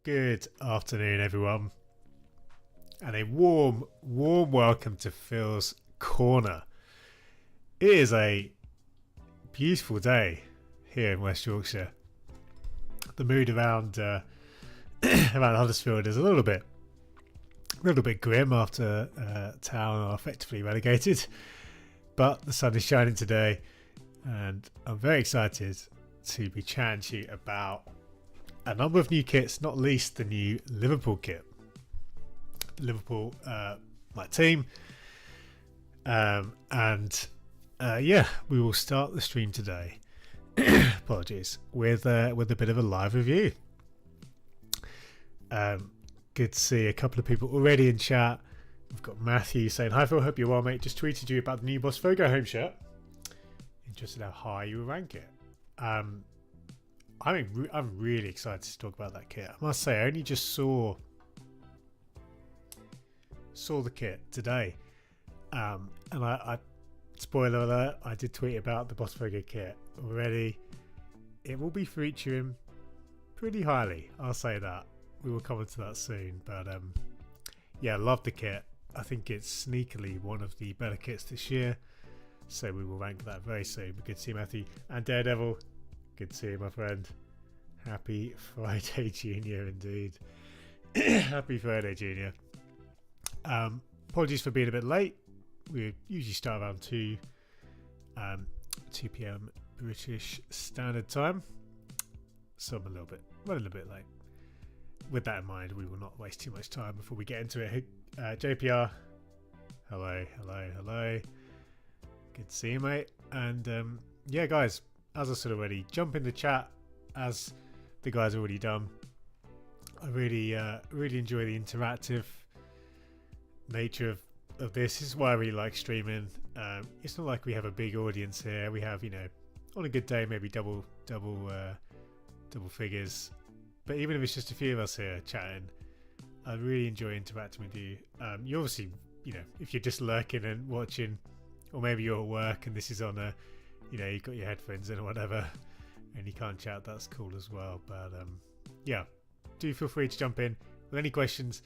Good afternoon, everyone, and a warm welcome to Phil's Corner. It is a beautiful day here in West Yorkshire. The mood around around Huddersfield is a little bit grim after Town are effectively relegated, but the sun is shining today, and I'm very excited to be chatting to you about a number of new kits, not least the new Liverpool kit. Liverpool, my team, yeah, we will start the stream today. Apologies, with a bit of a live review. Good to see a couple of people already in chat. We've got Matthew saying, "Hi Phil, hope you're well, mate. Just tweeted you about the new Botafogo home shirt. Interested how high you would rank it." I'm really excited to talk about that kit. I must say, I only just saw the kit today, and I spoiler alert, I did tweet about the Botafogo kit already. It will be featuring pretty highly, I'll say that. We will come into that soon, but yeah, love the kit. I think it's sneakily one of the better kits this year, so we will rank that very soon. But good to see Matthew and Daredevil. Good to see you, my friend. Happy Friday, Junior, indeed. Happy Friday, Junior. Apologies for being a bit late. We usually start around 2 p.m. British Standard Time, so I'm running a bit late. With that in mind, we will not waste too much time before we get into it. JPR, hello. Good to see you, mate. And yeah, guys, as I said already, jump in the chat as the guys already done. I really enjoy the interactive nature of this. This is why I really like streaming. It's not like we have a big audience here. We have, on a good day, maybe double figures. But even if it's just a few of us here chatting, I really enjoy interacting with you. You obviously, if you're just lurking and watching, or maybe you're at work and this is on a, you've got your headphones in or whatever, and you can't chat, that's cool as well. But yeah, do feel free to jump in with any questions,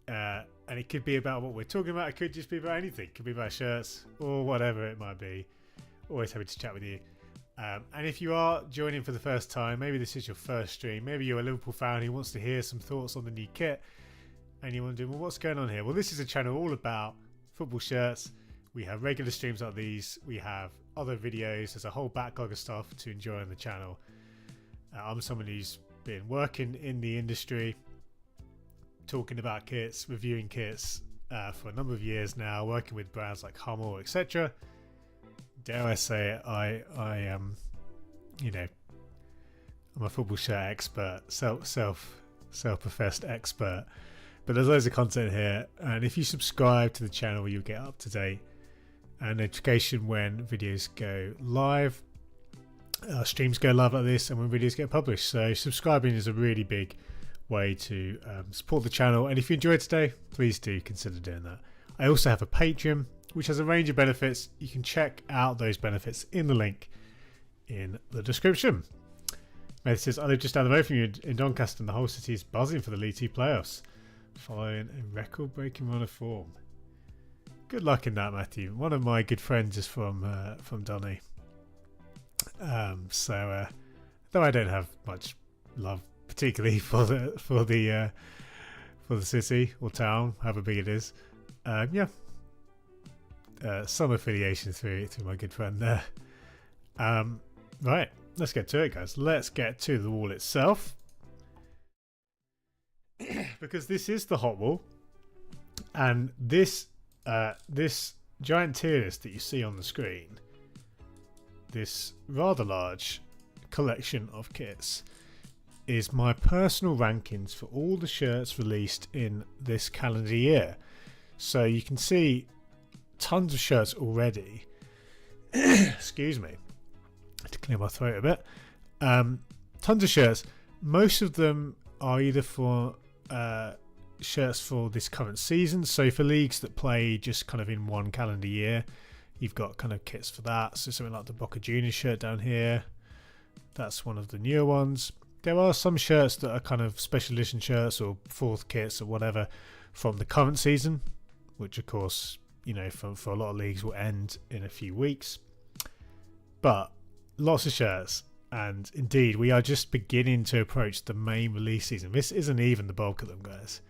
and it could be about what we're talking about. It could just be about anything. It could be about shirts or whatever it might be. Always happy to chat with you. And if you are joining for the first time, maybe this is your first stream, maybe you're a Liverpool fan who wants to hear some thoughts on the new kit, and you want to do, well, what's going on here? Well, this is a channel all about football shirts. We have regular streams like these. We have other videos. There's a whole backlog of stuff to enjoy on the channel. I'm someone who's been working in the industry, talking about kits, reviewing kits for a number of years now, working with brands like Hummel, etc. Dare I say it, I am, I'm a football shirt expert, self-professed expert. But there's loads of content here, and if you subscribe to the channel, you'll get up to date and notification when videos go live, streams go live like this, and when videos get published. So subscribing is a really big way to support the channel, and if you enjoyed today, please do consider doing that. I also have a Patreon, which has a range of benefits. You can check out those benefits in the link in the description. Mate says, I live just down the road from you in Doncaster, and the whole city is buzzing for the League Two playoffs, following a record-breaking run of form. Good luck in that, Matthew. One of my good friends is from Donny. So though I don't have much love particularly for the city or town, however big it is, some affiliation through my good friend there. Right, let's get to it, guys. Let's get to the wall itself, because this is the hot wall, and this giant tier list that you see on the screen, this rather large collection of kits, is my personal rankings for all the shirts released in this calendar year. So you can see tons of shirts already. Excuse me, I had to clear my throat a bit. Tons of shirts. Most of them are either for shirts for this current season, so for leagues that play just kind of in one calendar year, you've got kind of kits for that. So something like the Boca Juniors shirt down here, that's one of the newer ones. There are some shirts that are kind of special edition shirts or fourth kits or whatever from the current season, which of course, for a lot of leagues will end in a few weeks. But lots of shirts, and indeed we are just beginning to approach the main release season. This isn't even the bulk of them, guys.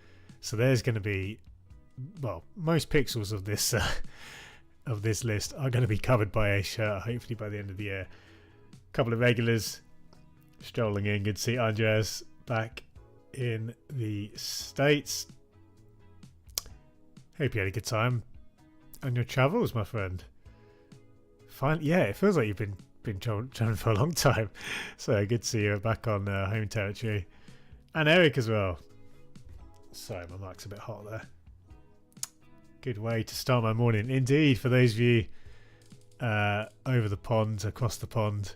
So there's going to be, well, most pixels of this of this list are going to be covered by a shirt, hopefully by the end of the year. A couple of regulars strolling in. Good to see Andres back in the States. Hope you had a good time on your travels, my friend. Fine, yeah, it feels like you've been traveling for a long time. So good to see you back on home territory. And Eric as well. Sorry, my mic's a bit hot there. Good way to start my morning. Indeed, for those of you over the pond, across the pond,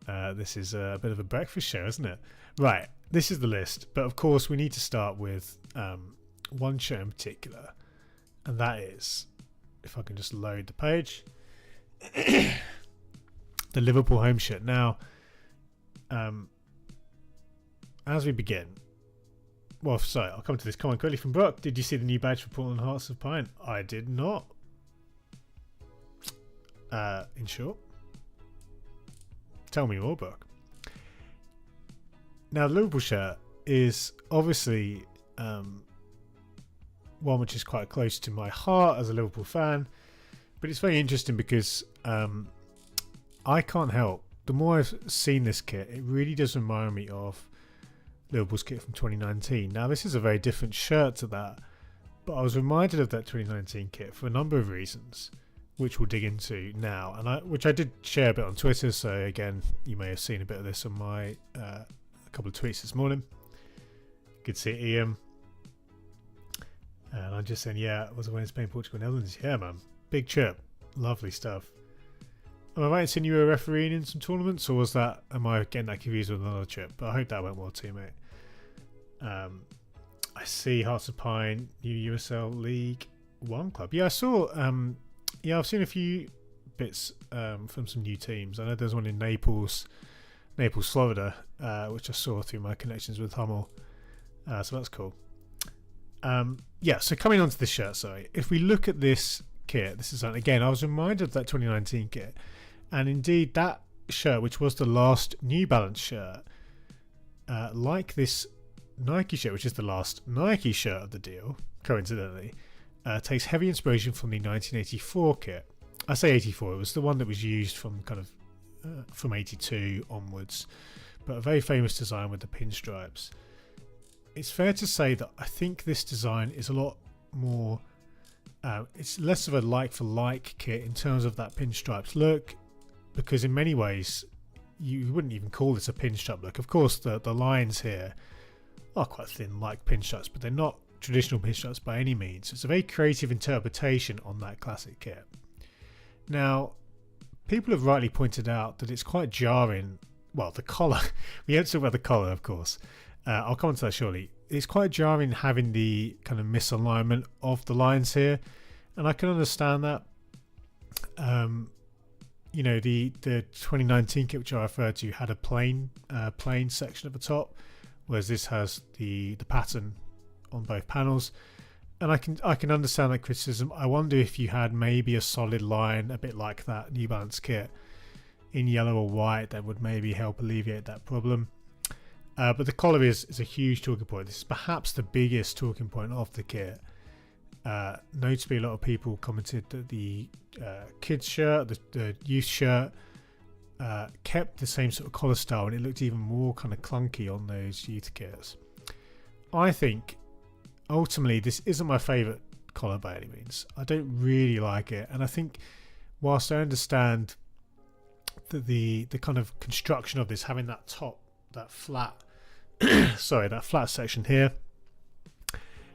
this is a bit of a breakfast show, isn't it? Right, this is the list. But of course, we need to start with one shirt in particular. And that is, if I can just load the page, the Liverpool home shirt. Now, as we begin, well, sorry, I'll come to this comment quickly from Brock. Did you see the new badge for Portland Hearts of Pine? I did not. In short, tell me more, Brock. Now, the Liverpool shirt is obviously one which is quite close to my heart as a Liverpool fan, but it's very interesting because I can't help. The more I've seen this kit, it really does remind me of Liverpool's kit from 2019. Now, this is a very different shirt to that, but I was reminded of that 2019 kit for a number of reasons, which we'll dig into now, and which I did share a bit on Twitter. So again, you may have seen a bit of this on my a couple of tweets this morning. Good to see Ian. And I'm just saying, yeah, I was away in Spain, Portugal, Netherlands. Yeah, man, big trip, lovely stuff. Am I right in saying you were refereeing in some tournaments, or am I getting that confused with another trip? But I hope that went well too, mate. I see Hearts of Pine, new USL League One club. Yeah, I saw. I've seen a few bits from some new teams. I know there's one in Naples Naples, Florida, which I saw through my connections with Hummel. So that's cool. So coming on to the shirt, sorry. If we look at this kit, this is, again, I was reminded of that 2019 kit. And indeed, that shirt, which was the last New Balance shirt, like this Nike shirt, which is the last Nike shirt of the deal, coincidentally, takes heavy inspiration from the 1984 kit. I say 84, it was the one that was used from kind of from 82 onwards, but a very famous design with the pinstripes. It's fair to say that I think this design is a lot more, it's less of a like-for-like kit in terms of that pinstripes look, because in many ways you wouldn't even call this a pinstripe look. Of course the lines here are quite thin like pinstripes, but they're not traditional pinstripes by any means. It's a very creative interpretation on that classic kit. Now, people have rightly pointed out that it's quite jarring. Well, the collar, we have to talk about the collar, of course. I'll come on to that shortly. It's quite jarring having the kind of misalignment of the lines here, and I can understand that. You know, the 2019 kit which I referred to had a plain section at the top, whereas this has the pattern on both panels, and I can understand that criticism. I wonder if you had maybe a solid line, a bit like that New Balance kit, in yellow or white, that would maybe help alleviate that problem. But the collar is a huge talking point. This is perhaps the biggest talking point of the kit. Notably, a lot of people commented that the kids shirt, the youth shirt, kept the same sort of collar style, and it looked even more kind of clunky on those youth kits. I think ultimately this isn't my favourite collar by any means. I don't really like it, and I think whilst I understand that the kind of construction of this, having that top, that flat that flat section here,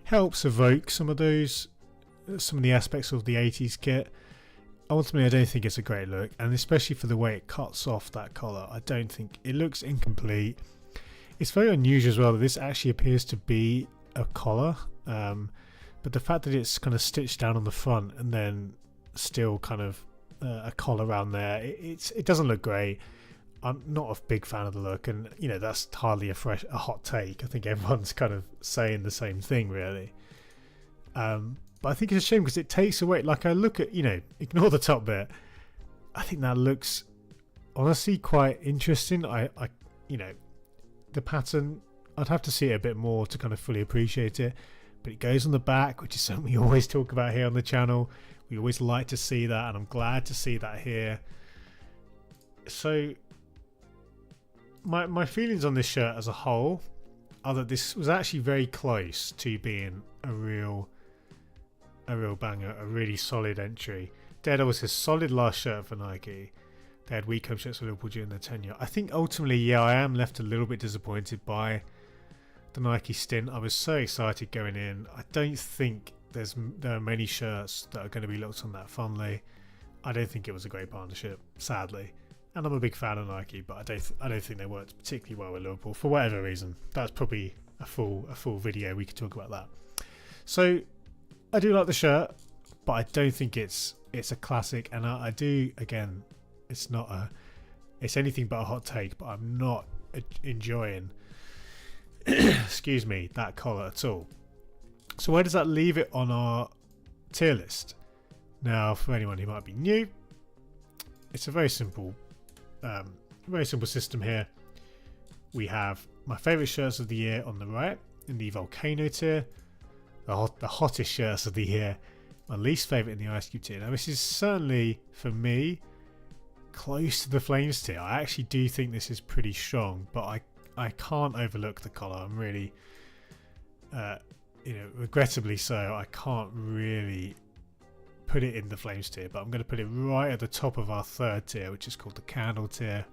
helps evoke some of the aspects of the 80s kit. Ultimately, I don't think it's a great look, and especially for the way it cuts off that collar, I don't think it looks incomplete. It's very unusual as well that this actually appears to be a collar, but the fact that it's kind of stitched down on the front and then still kind of a collar around there, it doesn't look great. I'm not a big fan of the look, and you know, that's hardly a hot take. I think everyone's kind of saying the same thing, really. But I think it's a shame because it takes away, like, I look at, you know, ignore the top bit, I think that looks honestly quite interesting. I you know, the pattern, I'd have to see it a bit more to kind of fully appreciate it, but it goes on the back, which is something we always talk about here on the channel. We always like to see that, and I'm glad to see that here. So my feelings on this shirt as a whole are that this was actually very close to being a real banger, a really solid entry. Daredevil was his solid last shirt for Nike. They had weak home shirts for Liverpool during their tenure. I think ultimately, yeah, I am left a little bit disappointed by the Nike stint. I was so excited going in. I don't think there are many shirts that are going to be looked on that fondly. I don't think it was a great partnership, sadly. And I'm a big fan of Nike, but I don't think they worked particularly well with Liverpool for whatever reason. That's probably a full video. We could talk about that. So I do like the shirt, but I don't think it's a classic. And I do, again, it's anything but a hot take. But I'm not enjoying, excuse me, that collar at all. So where does that leave it on our tier list? Now, for anyone who might be new, it's a very simple system here. We have my favourite shirts of the year on the right in the Volcano tier, the hottest shirts of the year, my least favourite in the Ice Cube tier. Now this is certainly, for me, close to the Flames tier. I actually do think this is pretty strong, but I can't overlook the collar. I'm really, regrettably so, I can't really put it in the Flames tier, but I'm going to put it right at the top of our third tier, which is called the Candle tier.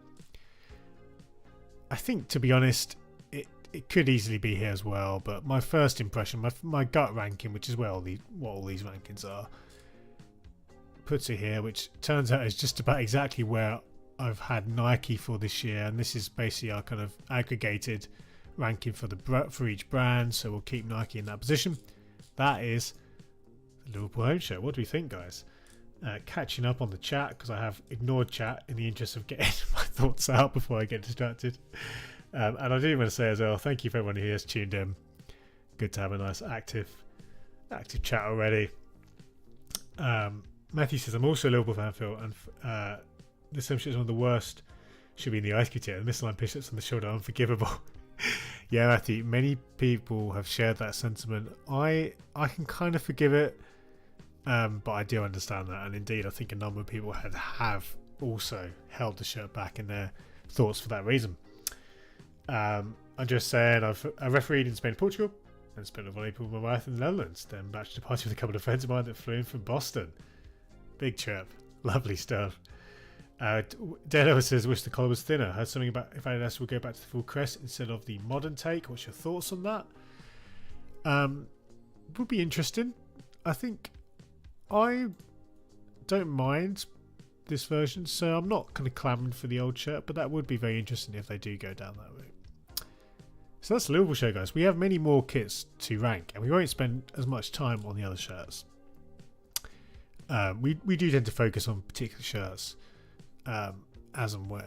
I think, to be honest, it could easily be here as well, but my first impression, my gut ranking, which is what all these rankings are, puts it here, which turns out is just about exactly where I've had Nike for this year, and this is basically our kind of aggregated ranking for each brand, so we'll keep Nike in that position. That is the Liverpool home shirt. What do we think, guys? Catching up on the chat, because I have ignored chat in the interest of getting thoughts out before I get distracted. And I do want to say as well, thank you for everyone who has tuned in. Good to have a nice active chat already. Matthew says, I'm also a Liverpool fan, Phil, and this same shit is one of the worst. Should be in the ice cube tier. The misaligned push-ups on the shoulder are unforgivable. Yeah, Matthew, many people have shared that sentiment. I can kind of forgive it, but I do understand that, and indeed I think a number of people have also held the shirt back in their thoughts for that reason. I'm just saying, I refereed in Spain and Portugal, and spent a Volleyball with my wife in the Netherlands, then matched a party with a couple of friends of mine that flew in from Boston. Big trip. Lovely stuff. Dano says, wish the collar was thinner. Heard something about if adidas will go back to the full crest instead of the modern take. What's your thoughts on that? Would be interesting. I think I don't mind this version, so I'm not kind of clamouring for the old shirt, but that would be very interesting if they do go down that route. So that's the Liverpool show, guys. We have many more kits to rank, and we won't spend as much time on the other shirts. We do tend to focus on particular shirts as and when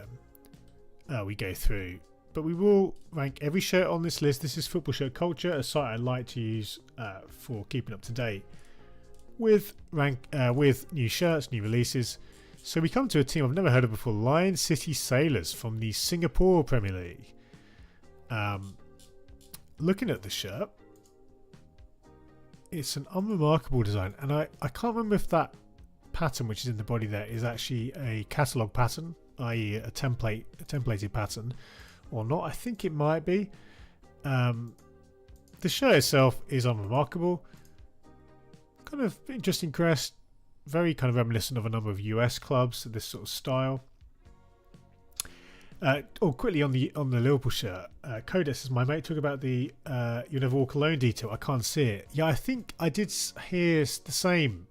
we go through, but we will rank every shirt on this list. This is Football Shirt Culture, a site I like to use for keeping up to date with new shirts, new releases. So we come to a team I've never heard of before, Lion City Sailors from the Singapore Premier League. Looking at the shirt, it's an unremarkable design, and I can't remember if that pattern which is in the body there is actually a catalogue pattern, i.e. a templated pattern, or not. I think it might be. The shirt itself is unremarkable. Kind of interesting crest, very kind of reminiscent of a number of US clubs, this sort of style. Quickly on the Liverpool shirt, Kodex says, my mate talk about the you never walk alone detail. I can't see it. Yeah, I think I did hear the same,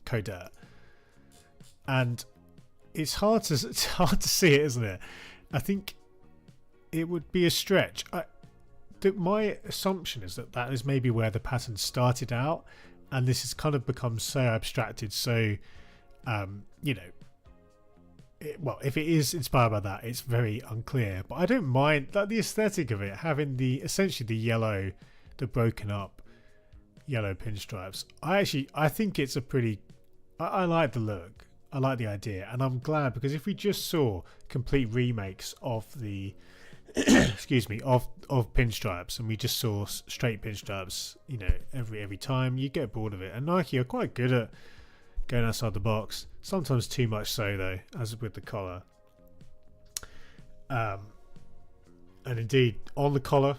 Kodex, and it's hard to see it, isn't it? I think it would be a stretch. My assumption is that is maybe where the pattern started out, and this has kind of become so abstracted. So, if it is inspired by that, it's very unclear. But I don't mind that the aesthetic of it having essentially the yellow, the broken up yellow pinstripes. I think it's a pretty. I like the look. I like the idea, and I'm glad, because if we just saw complete remakes of the excuse me, of pinstripes, and we just saw straight pinstripes, every time, you get bored of it. And Nike are quite good at going outside the box, sometimes too much so, though, as with the collar. And indeed, on the collar,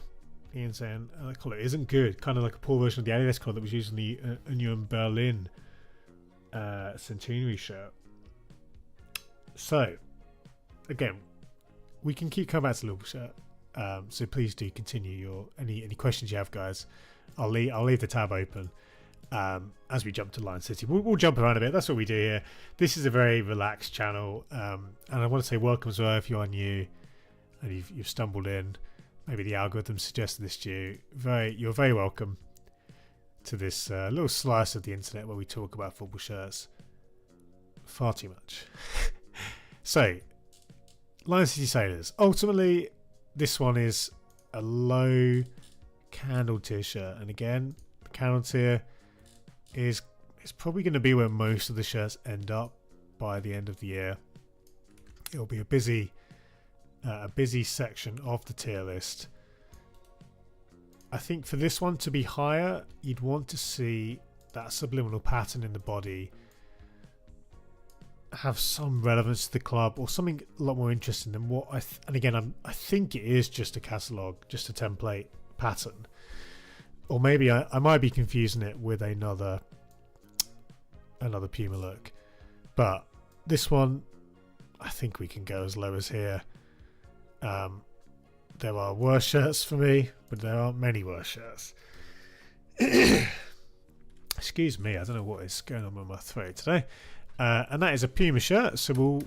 Ian saying the collar isn't good, kind of like a poor version of the Adidas collar that was used in the Union Berlin centenary shirt. So, again, we can keep coming back to the Liverpool shirt. So please do continue any questions you have, guys. I'll leave the tab open as we jump to Lion City. We'll jump around a bit. That's what we do here. This is a very relaxed channel, and I want to say welcome as well if you are new and you've stumbled in. Maybe the algorithm suggested this to you. You're very welcome to this little slice of the internet where we talk about football shirts far too much. So, Lion City Sailors. Ultimately, this one is a low candle tier shirt, and again, the candle tier is probably going to be where most of the shirts end up by the end of the year. It'll be a busy section of the tier list. I think for this one to be higher, you'd want to see that subliminal pattern in the body have some relevance to the club, or something a lot more interesting than what I think it is just a catalogue, just a template pattern, or maybe I might be confusing it with another Puma look. But this one, I think we can go as low as here. There are worse shirts for me, but there aren't many worse shirts. Excuse me, I don't know what is going on with my throat today. And that is a Puma shirt, so we'll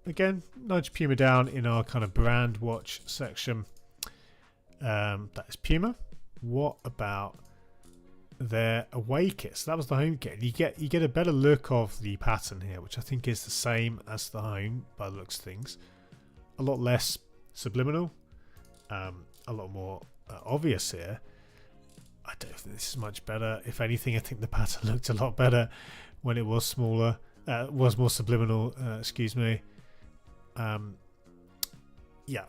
again nudge Puma down in our kind of brand watch section. That is Puma. What about their away kit? So that was the home kit. You get a better look of the pattern here, which I think is the same as the home by the looks of things. a lot less subliminal, a lot more obvious here. I don't think this is much better. If anything, I think the pattern looked a lot better when it was smaller, was more subliminal. Excuse me. Yeah,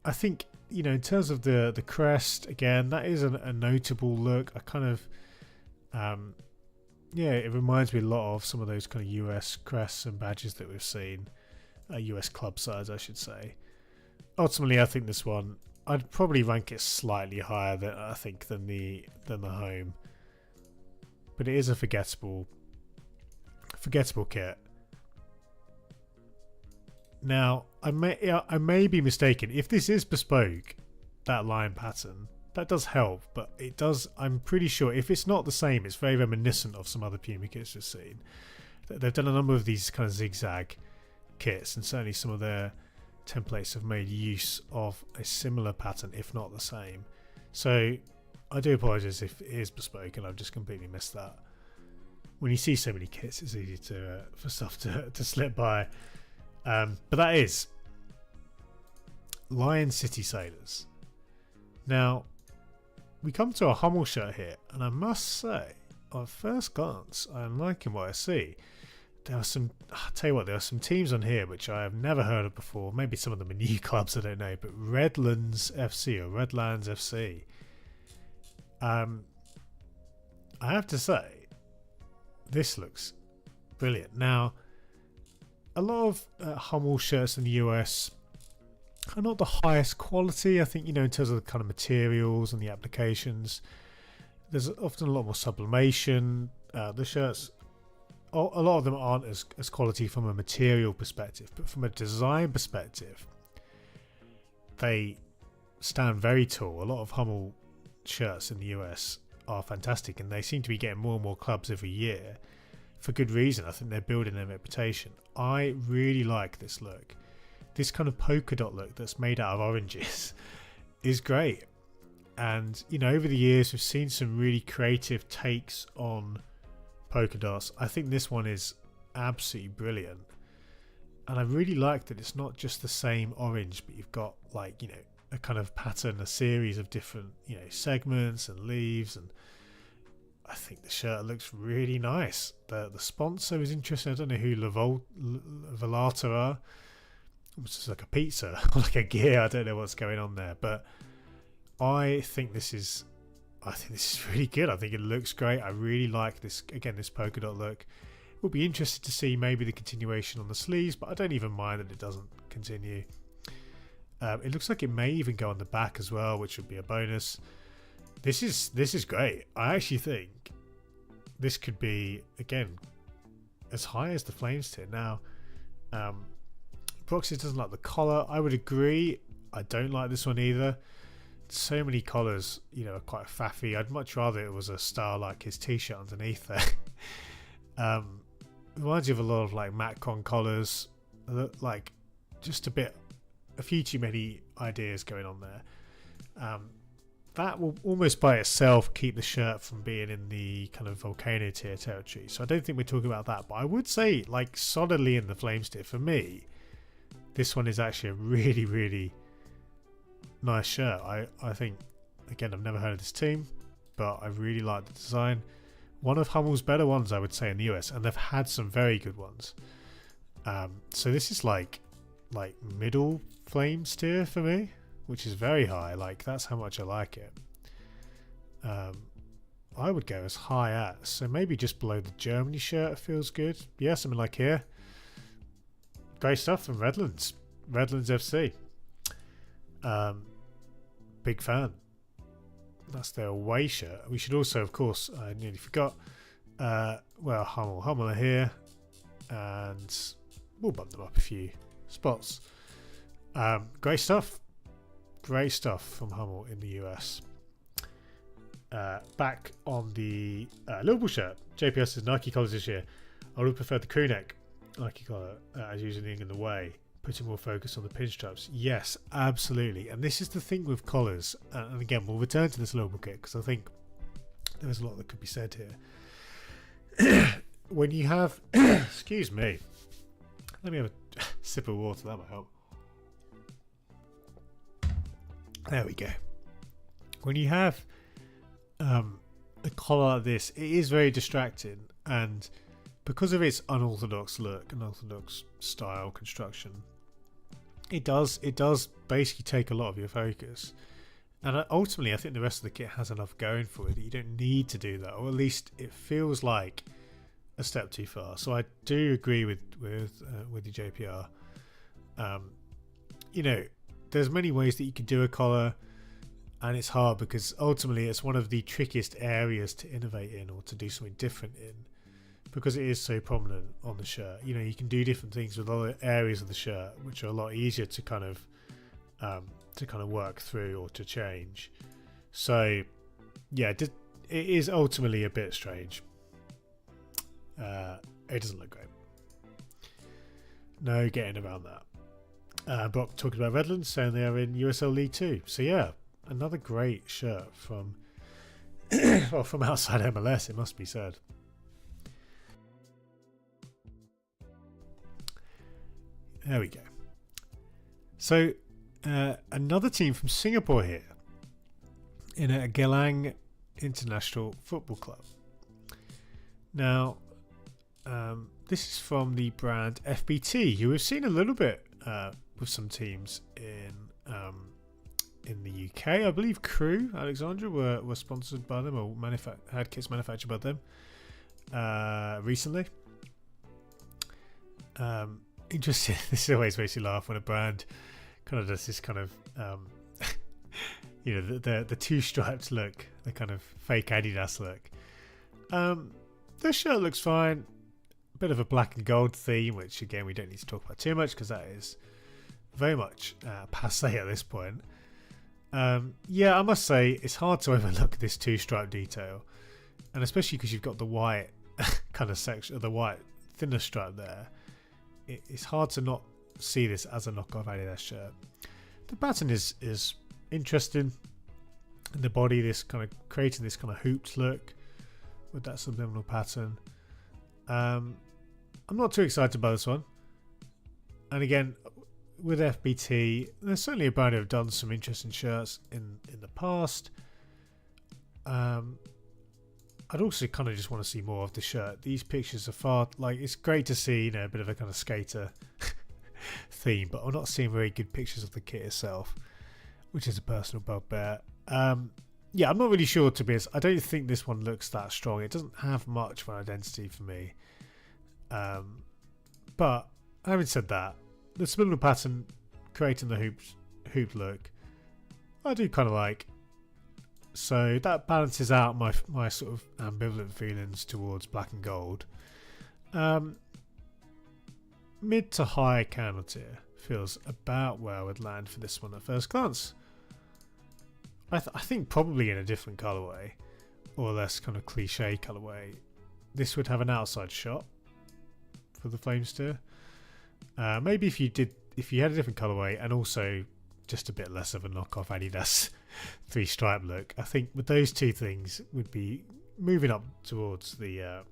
I think, you know, in terms of the crest, again, that is a notable look. I kind of, yeah, it reminds me a lot of some of those kind of US crests and badges that we've seen, US club sides, I should say. Ultimately, I think this one, I'd probably rank it slightly higher than the home, but it is a forgettable kit. Now, I may be mistaken. If this is bespoke, that line pattern, that does help, but it does. I'm pretty sure if it's not the same, it's very reminiscent of some other Puma kits we've seen. They've done a number of these kind of zigzag kits, and certainly some of their templates have made use of a similar pattern, if not the same. So I do apologise if it is bespoke and I've just completely missed that. When you see so many kits, it's easy for stuff to slip by. But that is Lion City Sailors. Now we come to a Hummel shirt here, and I must say, on first glance, I'm liking what I see. There are some, I'll tell you what, there are some teams on here which I have never heard of before. Maybe some of them are new clubs, I don't know. But Redlands FC or Redlands FC. I have to say, this looks brilliant. Now, a lot of Hummel shirts in the US are not the highest quality. I think, you know, in terms of the kind of materials and the applications, there's often a lot more sublimation. The shirts, a lot of them aren't as quality from a material perspective, but from a design perspective, they stand very tall. A lot of Hummel shirts in the US are fantastic, and they seem to be getting more and more clubs every year for good reason. I think they're building their reputation. I really like this look. This kind of polka dot look that's made out of oranges is great. And, you know, over the years we've seen some really creative takes on polka dots. I think this one is absolutely brilliant, and I really like that it's not just the same orange, but you've got, like, you know, a kind of pattern, a series of different, you know, segments and leaves, and I think the shirt looks really nice. The sponsor is interesting. I don't know who Volata are. It's just like a pizza or like a gear. I don't know what's going on there, but I think this is really good. I think it looks great. I really like this, again, this polka dot look. We'll be interested to see maybe the continuation on the sleeves, but I don't even mind that it doesn't continue. It looks like it may even go on the back as well, which would be a bonus. This is great. I actually think this could be, again, as high as the Flames tier. Now, Proxy doesn't like the collar. I would agree. I don't like this one either. So many collars, you know, are quite faffy. I'd much rather it was a style like his t-shirt underneath there. Reminds you of a lot of like Macron collars, like just a few too many ideas going on there. That will almost by itself keep the shirt from being in the kind of Volcano tier territory. So I don't think we're talking about that, but I would say, like, solidly in the Flames tier. For me, this one is actually a really, really nice shirt. I think, again, I've never heard of this team, but I really like the design. One of Hummel's better ones, I would say, in the US, and they've had some very good ones. So this is like middle Flames tier for me, which is very high. Like, that's how much I like it. I would go as high as, so maybe just below the Germany shirt feels good. Yeah, something like here. Great stuff from Redlands FC. Big fan. That's their away shirt. We should also, of course, I nearly forgot, Hummel are here, and we'll bump them up a few spots. Great stuff from Hummel in the US. Back on the Liverpool shirt, JPS says Nike collars this year. I would prefer the crew neck Nike collar as using in the way, putting more focus on the pinstripes. Yes, absolutely. And this is the thing with collars, and again, we'll return to this Liverpool kit because I think there's a lot that could be said here. When you have excuse me, let me have a Sip of water, that might help. There we go. When you have a collar like this, it is very distracting, and because of its unorthodox look, unorthodox style construction, it does basically take a lot of your focus. And ultimately, I think the rest of the kit has enough going for it that you don't need to do that, or at least it feels like a step too far. So I do agree with the JPR. You know, there's many ways that you can do a collar, and it's hard because ultimately it's one of the trickiest areas to innovate in or to do something different in, because it is so prominent on the shirt. You know, you can do different things with other areas of the shirt which are a lot easier to kind of work through or to change. So yeah, it is ultimately a bit strange. It doesn't look great. No getting around that. Brock talking about Redlands, saying they are in USL League 2. So yeah, another great shirt from well, from outside MLS, it must be said. There we go. So another team from Singapore here in a Gelang International Football Club. Now, this is from the brand FBT, who we've seen a little bit with some teams in the UK. I believe Crew Alexandra were sponsored by them, or had kits manufactured by them recently. Interesting. This always makes you laugh when a brand kind of does this kind of you know, the two stripes look, the kind of fake Adidas look. This shirt looks fine. A bit of a black and gold theme, which again we don't need to talk about too much because that is very much passé at this point. Yeah, I must say it's hard to overlook this two stripe detail, and especially because you've got the white kind of section, the white thinner stripe there. It's hard to not see this as a knockoff Adidas shirt. The pattern is interesting in the body, this kind of creating this kind of hooped look with that subliminal pattern. I'm not too excited about this one, and again with FBT, there's certainly a brand who have done some interesting shirts in the past. I'd also kind of just want to see more of the shirt. These pictures are far, like, it's great to see, you know, a bit of a kind of skater theme, but I'm not seeing very good pictures of the kit itself, which is a personal bugbear. Yeah, I'm not really sure, to be honest. I don't think this one looks that strong. It doesn't have much of an identity for me. But having said that, the subliminal pattern creating the hoop look, I do kind of like. So that balances out my sort of ambivalent feelings towards black and gold. Mid to high candle tier feels about where I would land for this one at first glance. I think probably in a different colourway, or less kind of cliche colourway, this would have an outside shot for the flame steer. Maybe if you had a different colourway and also just a bit less of a knockoff Adidas three stripe look, I think with those two things would be moving up towards the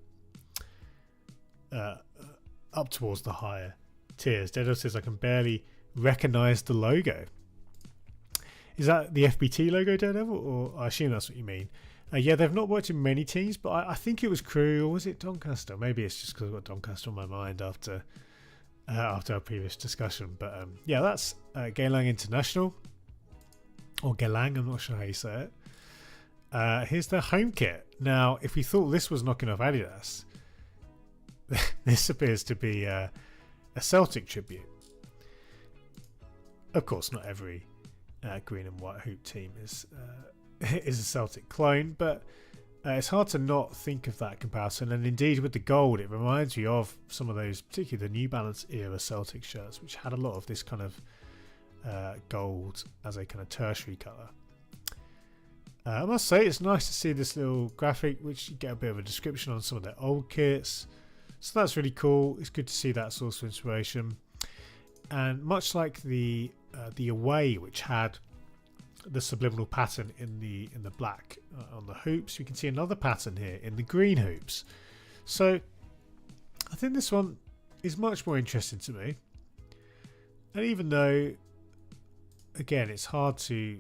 higher tiers. Daredevil says I can barely recognise the logo. Is that the FBT logo, Daredevil? Or I assume that's what you mean. Yeah, they've not worked in many teams, but I think it was Crew, or was it Doncaster? Maybe it's just because I've got Doncaster on my mind after our previous discussion. But yeah, that's Gelang International, or Gelang, I'm not sure how you say it. Here's their home kit. Now, if we thought this was knocking off Adidas, this appears to be a Celtic tribute. Of course, not every green and white hoop team is a Celtic clone, but it's hard to not think of that comparison. And indeed, with the gold, it reminds me of some of those, particularly the New Balance era Celtic shirts, which had a lot of this kind of gold as a kind of tertiary colour. I must say, it's nice to see this little graphic, which you get a bit of a description on some of their old kits. So that's really cool. It's good to see that source of inspiration. And much like the away, which had the subliminal pattern in the black on the hoops, you can see another pattern here in the green hoops. So I think this one is much more interesting to me. And even though, again, it's hard to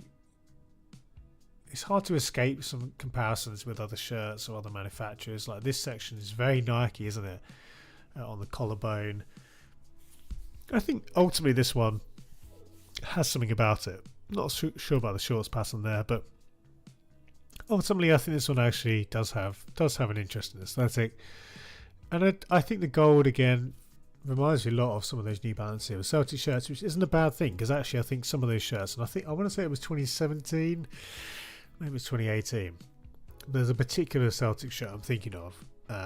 escape some comparisons with other shirts or other manufacturers. Like this section is very Nike, isn't it? On the collarbone. I think ultimately this one has something about it. Not sure about the shorts pattern there, but ultimately I think this one actually does have an interesting aesthetic. And I think the gold again reminds me a lot of some of those New Balance Zero Celtic shirts, which isn't a bad thing, because actually I think some of those shirts, and I want to say it was 2017, maybe it was 2018. There's a particular Celtic shirt I'm thinking of,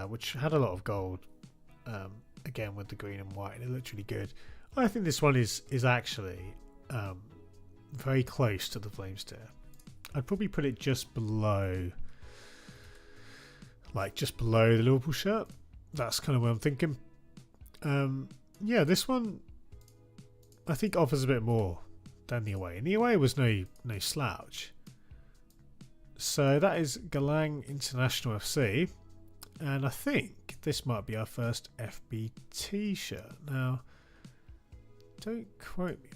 which had a lot of gold, again with the green and white, and it looked really good. I think this one is actually very close to the Flamesteer. I'd probably put it just below the Liverpool shirt. That's kind of what I'm thinking. Yeah, this one I think offers a bit more than the away. And the away was no slouch. So that is Galang International FC. And I think this might be our first FBT shirt. Now, don't quote me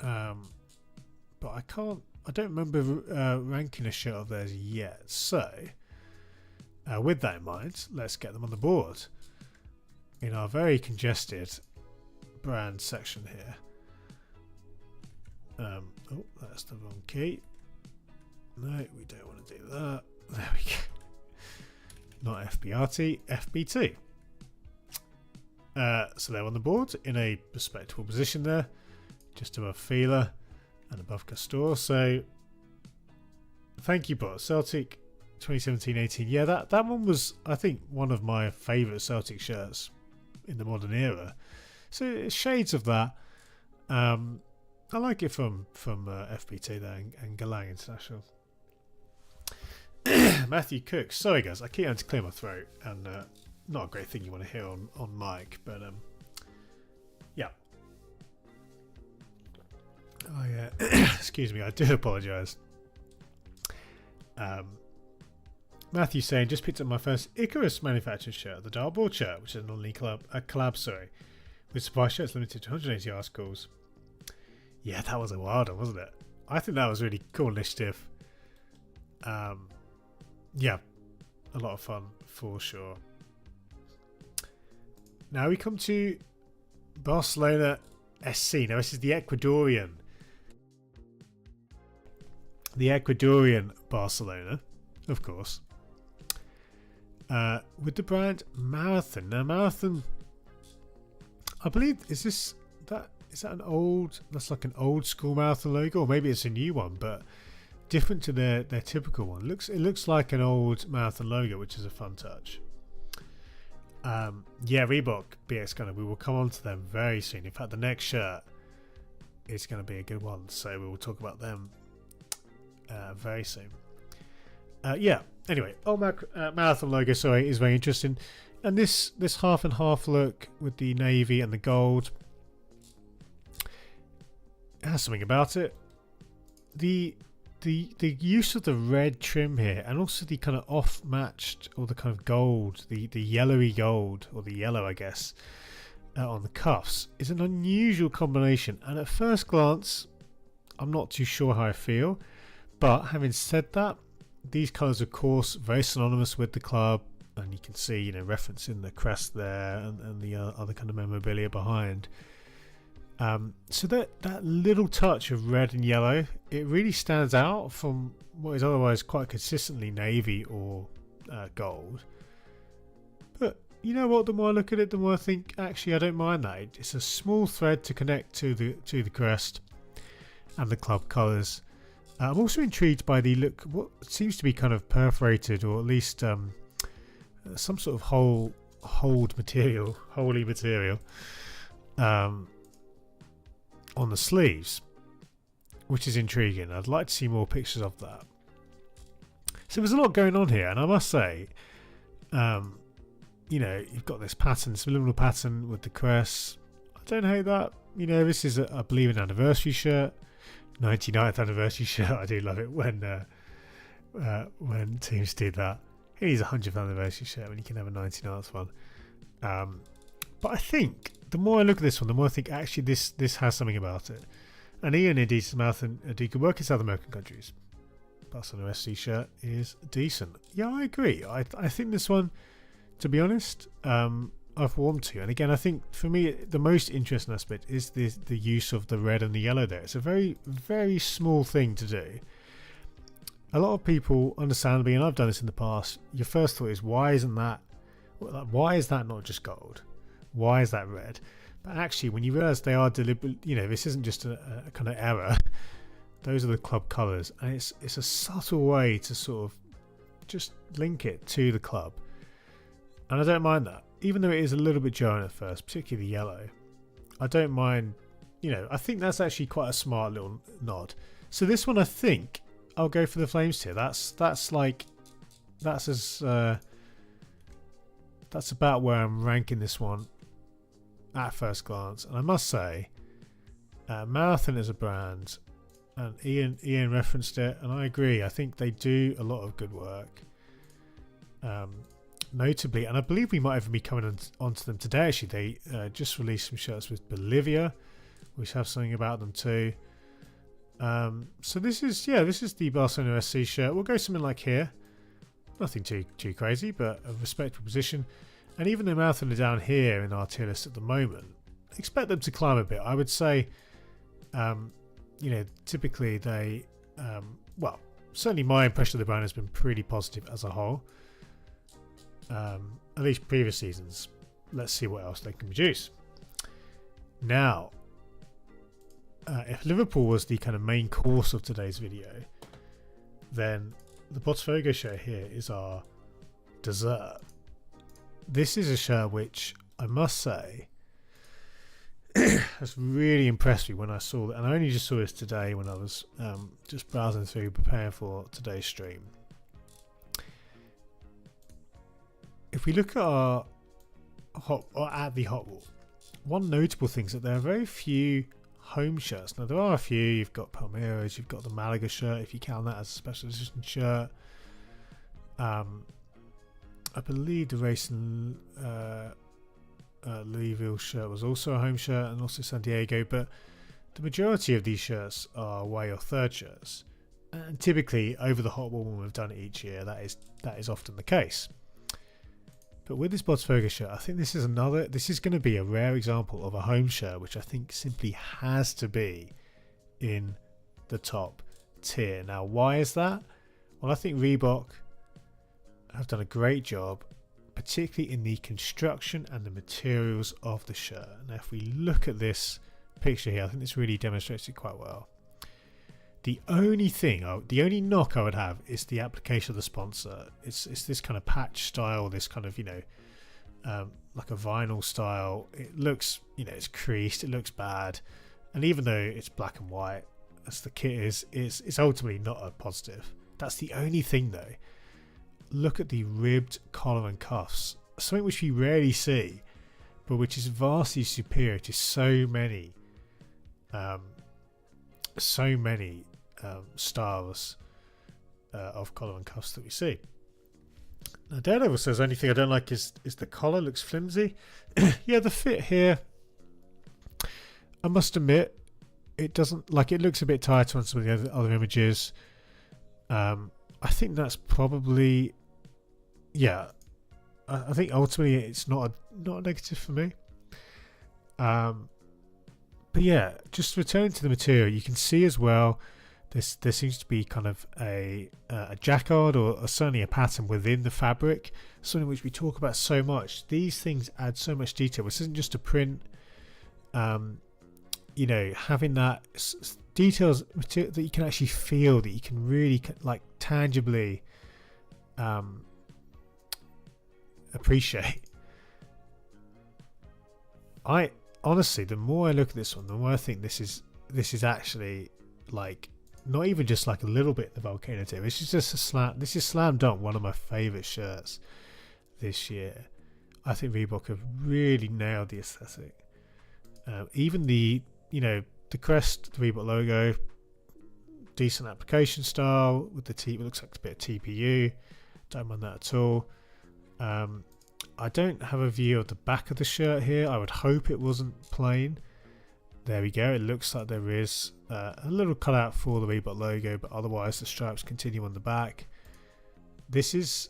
on that. But I don't remember ranking a shirt of theirs yet. So, with that in mind, let's get them on the board in our very congested brand section here. Oh, that's the wrong key. No, we don't want to do that. There we go. Not FBRT, FBT. So they're on the board in a respectable position there, just above Feeler and above Castor. So thank you, Bot. Celtic 2017-18. Yeah, that one was, I think, one of my favourite Celtic shirts in the modern era. So shades of that. I like it from FBT there and Galang International. Matthew Cook. Sorry guys, I keep having to clear my throat, and not a great thing you want to hear on mic, but yeah. Excuse me, I do apologise. Matthew saying, just picked up my first Icarus manufactured shirt, the Dartboard shirt, which is a non-league collab, with supply shirts limited to 180 articles. Yeah, that was a wild one, wasn't it? I think that was a really cool initiative. Yeah, a lot of fun for sure. Now we come to Barcelona SC. Now this is the Ecuadorian Barcelona, of course, with the brand Marathon. Now Marathon, I believe, is that an old? That's like an old school Marathon logo, or maybe it's a new one, but different to their typical one. It looks like an old Marathon logo, which is a fun touch. Yeah, Reebok BX Gunner, we will come on to them very soon. In fact, the next shirt is going to be a good one, so we will talk about them very soon. Yeah, anyway, Marathon logo, sorry, is very interesting. And this half and half look with the navy and the gold, it has something about it. The use of the red trim here, and also the kind of off-matched, or the kind of gold, the yellowy gold, or the yellow, I guess, on the cuffs, is an unusual combination. And at first glance, I'm not too sure how I feel. But having said that, these colours, of course, very synonymous with the club, and you can see, referencing the crest there and the other kind of memorabilia behind. So that little touch of red and yellow, it really stands out from what is otherwise quite consistently navy or gold. But you know what? The more I look at it, the more I think actually I don't mind that. It's a small thread to connect to the crest and the club colours. I'm also intrigued by the look, what seems to be kind of perforated, or at least some sort of holy material. On the sleeves, which is intriguing. I'd like to see more pictures of that. So there's a lot going on here, and I must say, you've got this pattern, subliminal pattern with the crest. I don't hate that. This is I believe an anniversary shirt, 99th anniversary shirt. I do love it when teams do that. It is a 100th anniversary shirt when you can have a 99th one. But I think the more I look at this one, the more I think actually this has something about it. And Ian indeed do good work in South American countries. Barcelona SC shirt is decent. Yeah, I agree. I think this one, to be honest, I've warmed to. And again, I think for me the most interesting aspect is the use of the red and the yellow there. It's a very, very small thing to do. A lot of people, understandably, and I've done this in the past, your first thought is, why is that not just gold? Why is that red? But actually, when you realise they are deliberate, this isn't just a kind of error. Those are the club colours, and it's a subtle way to sort of just link it to the club. And I don't mind that, even though it is a little bit jarring at first, particularly the yellow. I don't mind. I think that's actually quite a smart little nod. So this one, I think I'll go for the Flames tier. That's about where I'm ranking this one at first glance. And I must say, Marathon is a brand, and Ian referenced it, and I agree. I think they do a lot of good work, notably, and I believe we might even be coming onto them today. Actually, they just released some shirts with Bolivia, which have something about them too. So this is the Barcelona SC shirt. We'll go something like here. Nothing too crazy, but a respectable position. And even though Marathon are down here in our tier list at the moment, expect them to climb a bit. I would say, typically they, certainly my impression of the brand has been pretty positive as a whole. At least previous seasons. Let's see what else they can produce. Now, if Liverpool was the kind of main course of today's video, then the Botafogo shirt here is our dessert. This is a shirt which I must say has really impressed me when I saw it, and I only just saw this today when I was just browsing through preparing for today's stream. If we look at the hot wall, one notable thing is that there are very few home shirts. Now there are a few. You've got Palmeiras, you've got the Malaga shirt, if you count that as a special edition shirt. I believe the Racing Louisville shirt was also a home shirt, and also San Diego, but the majority of these shirts are away or third shirts, and typically over the hot wall when we've done it each year, that is often the case. But with this Botafogo shirt, I think this is going to be a rare example of a home shirt, which I think simply has to be in the top tier. Now, why is that? Well, I think Reebok have done a great job, particularly in the construction and the materials of the shirt. Now, if we look at this picture here, I think this really demonstrates it quite well. The only knock I would have is the application of the sponsor. It's this kind of patch style, this kind of like a vinyl style. It looks it's creased, it looks bad, and even though it's black and white as the kit is, it's ultimately not a positive. That's the only thing though. Look at the ribbed collar and cuffs, something which we rarely see, but which is vastly superior to so many styles of collar and cuffs that we see. Now Daredevil says the only thing I don't like is the collar looks flimsy. Yeah, the fit here, I must admit, it looks a bit tighter on some of the other images. I think that's probably, I think ultimately it's not a negative for me. But yeah, just returning to the material, you can see as well there seems to be kind of a jacquard or certainly a pattern within the fabric, something which we talk about so much. These things add so much detail. This isn't just a print. Having that details that you can actually feel, that you can really like tangibly appreciate. Honestly, the more I look at this one, the more I think this is actually like not even just like a little bit the Volcano tier. This is just this is slam dunk one of my favourite shirts this year. I think Reebok have really nailed the aesthetic. Even the crest, the Reebok logo, decent application style with the it looks like a bit of TPU. Don't mind that at all. I don't have a view of the back of the shirt here. I would hope it wasn't plain. There we go. It looks like there is a little cutout for the Reebok logo, but otherwise the stripes continue on the back. This is,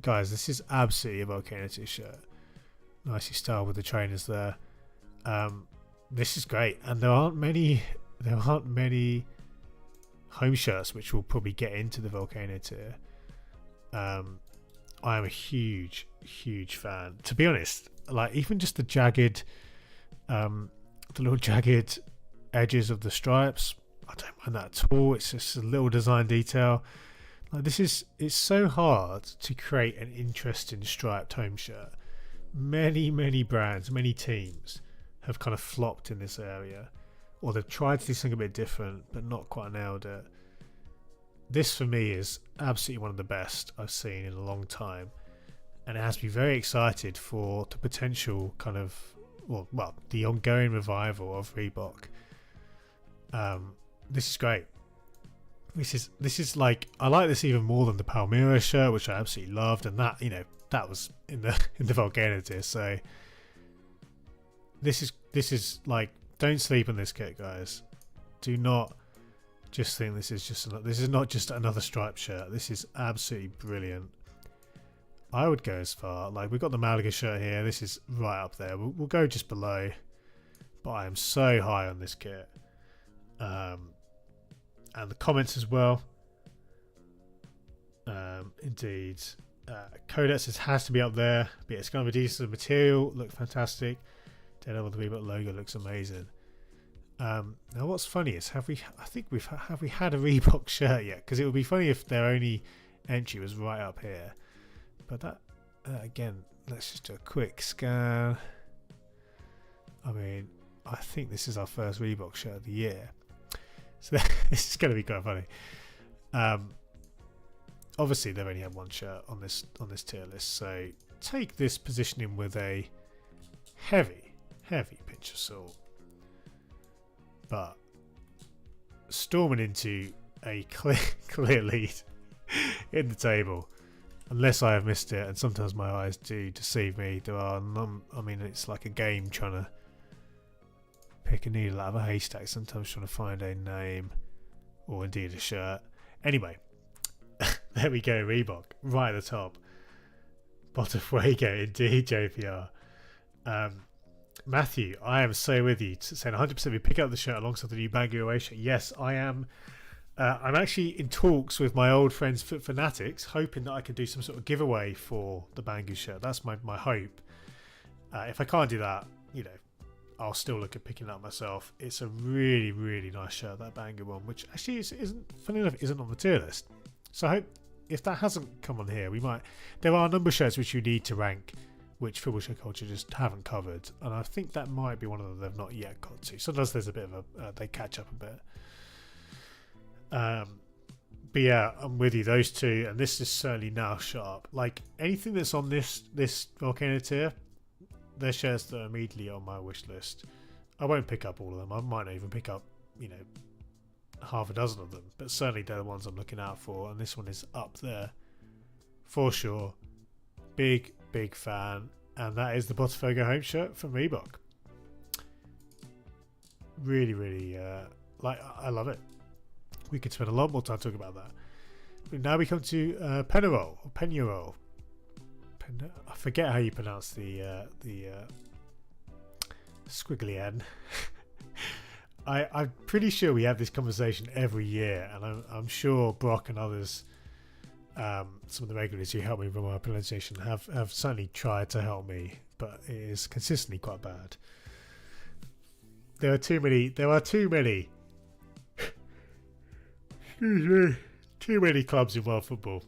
guys, this is absolutely a Volcano t-shirt. Nicely styled with the trainers there. This is great, and there aren't many home shirts which will probably get into the Volcano tier. I am a huge fan, to be honest. Like, even just the jagged the little jagged edges of the stripes, I don't mind that at all. It's just a little design detail. Like, it's so hard to create an interesting striped home shirt. Many brands, many teams have kind of flopped in this area, or they've tried to do something a bit different but not quite nailed it. This for me is absolutely one of the best I've seen in a long time, and it has me very excited for the potential kind of the ongoing revival of Reebok. This is great. This is like, I like this even more than the Palmyra shirt, which I absolutely loved, and that, you know, that was in the Volcano tier. So this is like, don't sleep on this kit, guys. Do not just think this is not just another striped shirt. This is absolutely brilliant. I would go as far, like, we've got the Malaga shirt here. This is right up there. We'll go just below, but I am so high on this kit. And the comments as well. Indeed. Codex has to be up there, but it's kind of a decent material. Look fantastic. Daredevil, the Reebok logo looks amazing. Now what's funny is, have we had a Reebok shirt yet? Because it would be funny if their only entry was right up here. But that again, let's just do a quick scan. I mean, I think this is our first Reebok shirt of the year, so this is going to be quite funny. Obviously they've only had one shirt on this tier list, so take this positioning with a heavy pinch of salt. But storming into a clear lead in the table, unless I have missed it, and sometimes my eyes do deceive me. I mean, it's like a game trying to pick a needle out of a haystack, sometimes trying to find a name or indeed a shirt. Anyway, there we go, Reebok, right at the top. Botafogo, indeed, JPR. Matthew, I am so with you, saying 100% we pick up the shirt alongside the new Bangor away shirt. Yes, I am. I'm actually in talks with my old friends Foot Fanatics, hoping that I can do some sort of giveaway for the Bangor shirt. That's my hope. If I can't do that, you know, I'll still look at picking it up myself. It's a really nice shirt, that Bangor one, which actually funny enough, isn't on the tier list. So I hope, if that hasn't come on here, there are a number of shirts which you need to rank, which Football Show Culture just haven't covered, and I think that might be one of them they've not yet got to. Sometimes there's a bit of they catch up a bit. But yeah, I'm with you, those two, and this is certainly now sharp. Like, anything that's on this Volcano tier, they're shirts that are immediately on my wish list. I won't pick up all of them. I might not even pick up, you know, half a dozen of them, but certainly they're the ones I'm looking out for, and this one is up there for sure. Big fan, and that is the Botafogo home shirt from Reebok. Really like, I love it. We could spend a lot more time talking about that. But now we come to Penarol. I forget how you pronounce the squiggly N. I'm pretty sure we have this conversation every year, and I'm sure Brock and others, some of the regulars who help me with my pronunciation, have certainly tried to help me, but it is consistently quite bad. There are too many too many clubs in world football.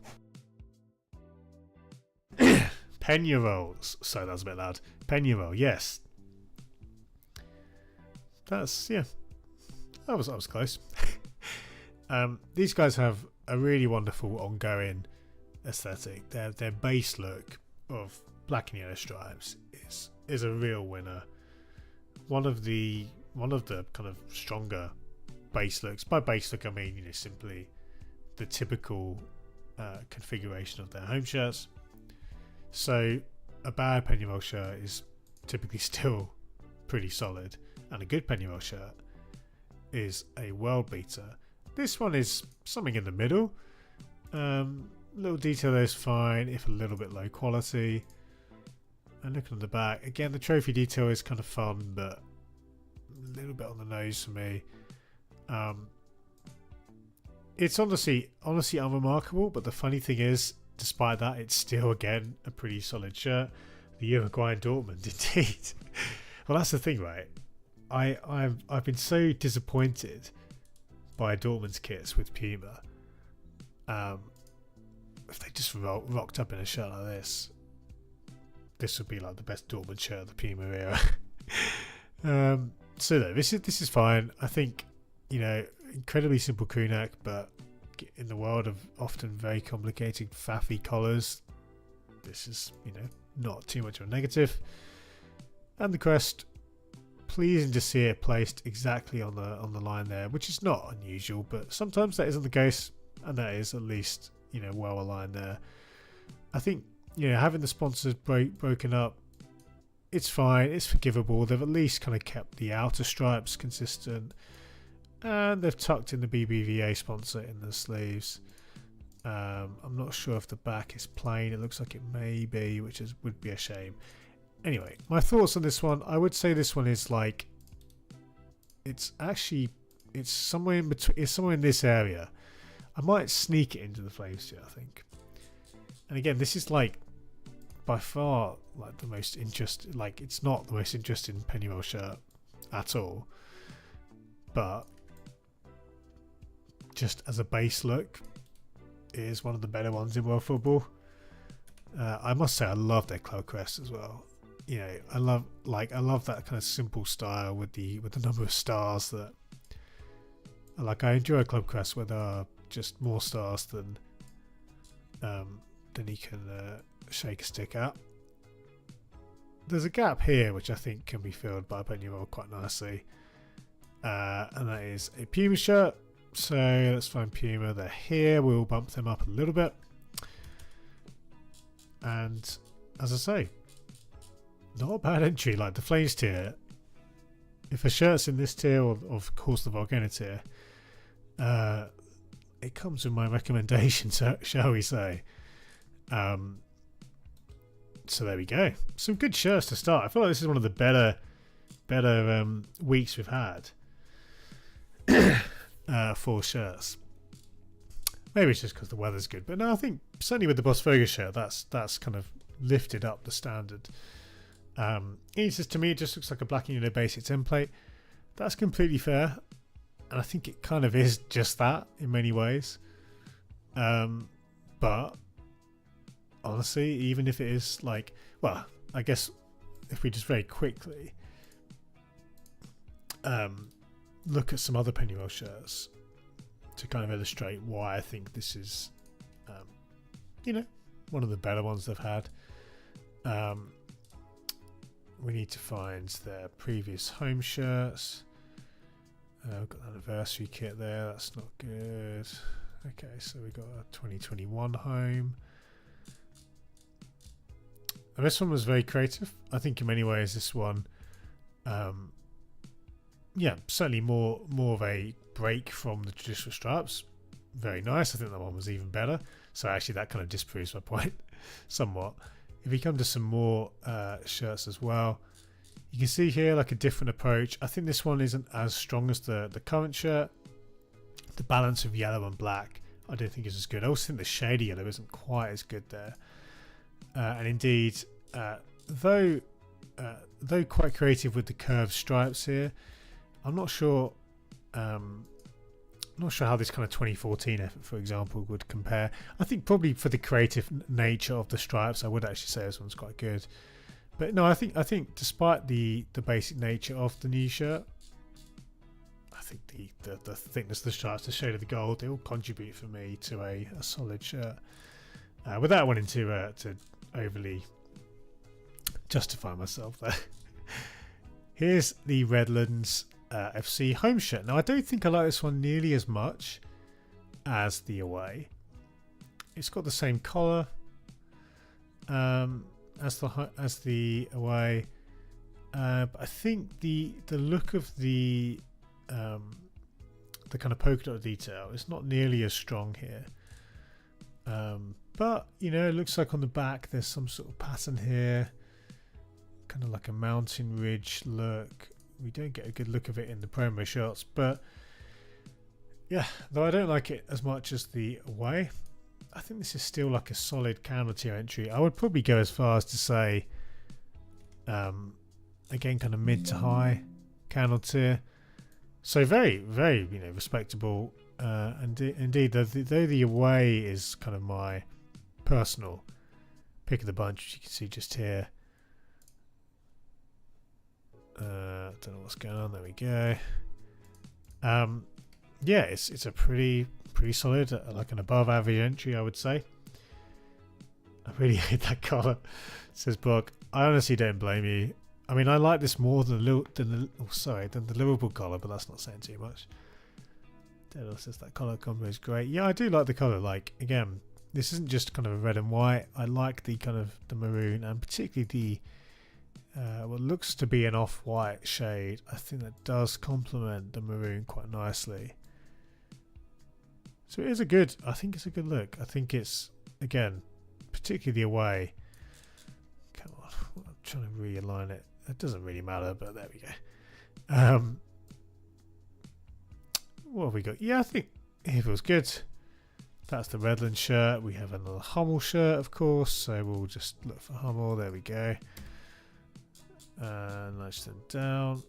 Penarol. So that was a bit loud. Penarol, yes. That's, yeah. I was close. These guys have a really wonderful ongoing aesthetic. Their base look of black and yellow stripes is a real winner. One of the kind of stronger base looks. By base look, I mean, you know, simply the typical configuration of their home shirts. So a bad Pennyroyal shirt is typically still pretty solid, and a good Pennyroyal shirt is a world beater. This one is something in the middle. Little detail there is fine, if a little bit low quality. And looking at the back, again, the trophy detail is kind of fun, but a little bit on the nose for me. It's honestly unremarkable, but the funny thing is, despite that, it's still, again, a pretty solid shirt. The Uruguayan Dortmund, indeed. Well, that's the thing, right? I've been so disappointed by Dortmund's kits with Puma. If they just rocked up in a shirt like this would be like the best Dortmund shirt of the Puma era. So no, this is fine. I think, you know, incredibly simple crew neck, but in the world of often very complicated faffy collars, this is, you know, not too much of a negative. And the crest, pleasing to see it placed exactly on the line there, which is not unusual, but sometimes that isn't the case, and that is at least, you know, well aligned there. I think, you know, having the sponsors broken up, it's fine, it's forgivable. They've at least kind of kept the outer stripes consistent, and they've tucked in the BBVA sponsor in the sleeves. I'm not sure if the back is plain. It looks like it may be, which would be a shame. Anyway, my thoughts on this one. I would say this one is like, it's somewhere in between. It's somewhere in this area. I might sneak it into the Flames tier, I think. And again, this is like by far like the most interesting. Like, it's not the most interesting Pennyroyal shirt at all, but just as a base look, it is one of the better ones in world football. I must say, I love their club crest as well. You know, I love that kind of simple style with the number of stars that. Like, I enjoy a club crest where there are just more stars than you can shake a stick at. There's a gap here which I think can be filled by Pennyroyal quite nicely, and that is a Puma shirt. So let's find Puma. They're here. We'll bump them up a little bit, and as I say, not a bad entry. Like the Flames tier, if a shirt's in this tier, or of course the Volcano tier, it comes with my recommendation, shall we say. So there we go. Some good shirts to start. I feel like this is one of the better weeks we've had for shirts. Maybe it's just because the weather's good, but no, I think certainly with the Botafogo shirt, that's kind of lifted up the standard. It says, to me, it just looks like a black and yellow basic template. That's completely fair, and I think it kind of is just that in many ways. But honestly, even if it is like, well, I guess if we just very quickly look at some other Pennyroyal shirts to kind of illustrate why I think this is, you know, one of the better ones they've had. We need to find their previous home shirts. We've got an anniversary kit there. That's not good. Okay, so we got a 2021 home. And this one was very creative. I think in many ways this one, yeah, certainly more of a break from the traditional stripes. Very nice. I think that one was even better. So actually that kind of disproves my point somewhat. If we come to some more shirts as well, you can see here like a different approach. I think this one isn't as strong as the current shirt. The balance of yellow and black I don't think is as good. I also think the shady yellow isn't quite as good there. And indeed, though quite creative with the curved stripes here, I'm not sure how this kind of 2014 effort, for example, would compare. I think probably for the creative nature of the stripes, I would actually say this one's quite good. But no, I think despite the basic nature of the new shirt, I think the thickness of the stripes, the shade of the gold, they all contribute for me to a solid shirt. Without wanting to overly justify myself there. Here's the Redlands FC home shirt. Now I don't think I like this one nearly as much as the away. It's got the same collar. as the away. But I think the look of the kind of polka dot detail is not nearly as strong here. But you know, it looks like on the back there's some sort of pattern here, kind of like a mountain ridge look. We don't get a good look of it in the promo shots, but yeah, though I don't like it as much as the away, I think this is still like a solid counter tier entry. I would probably go as far as to say, again, kind of mid to high counter tier. So very, very, you know, respectable. And indeed, though the away is kind of my personal pick of the bunch, which you can see just here. I don't know what's going on. There we go. Yeah, it's a pretty solid, like an above average entry, I would say. I really hate that collar, says Brock. I honestly don't blame you. I mean, I like this more than the Liverpool collar, but that's not saying too much. Dale says that color combo is great. Yeah, I do like the color. Like, again, this isn't just kind of a red and white. I like the kind of the maroon, and particularly the what looks to be an off-white shade. I think that does complement the maroon quite nicely. So it is I think it's a good look. I think it's, again, particularly the away. Come on, I'm trying to realign it. It doesn't really matter, but there we go. What have we got? Yeah, I think it feels good. That's the Redland shirt. We have another Hummel shirt, of course, so we'll just look for Hummel. There we go. Nudge them down.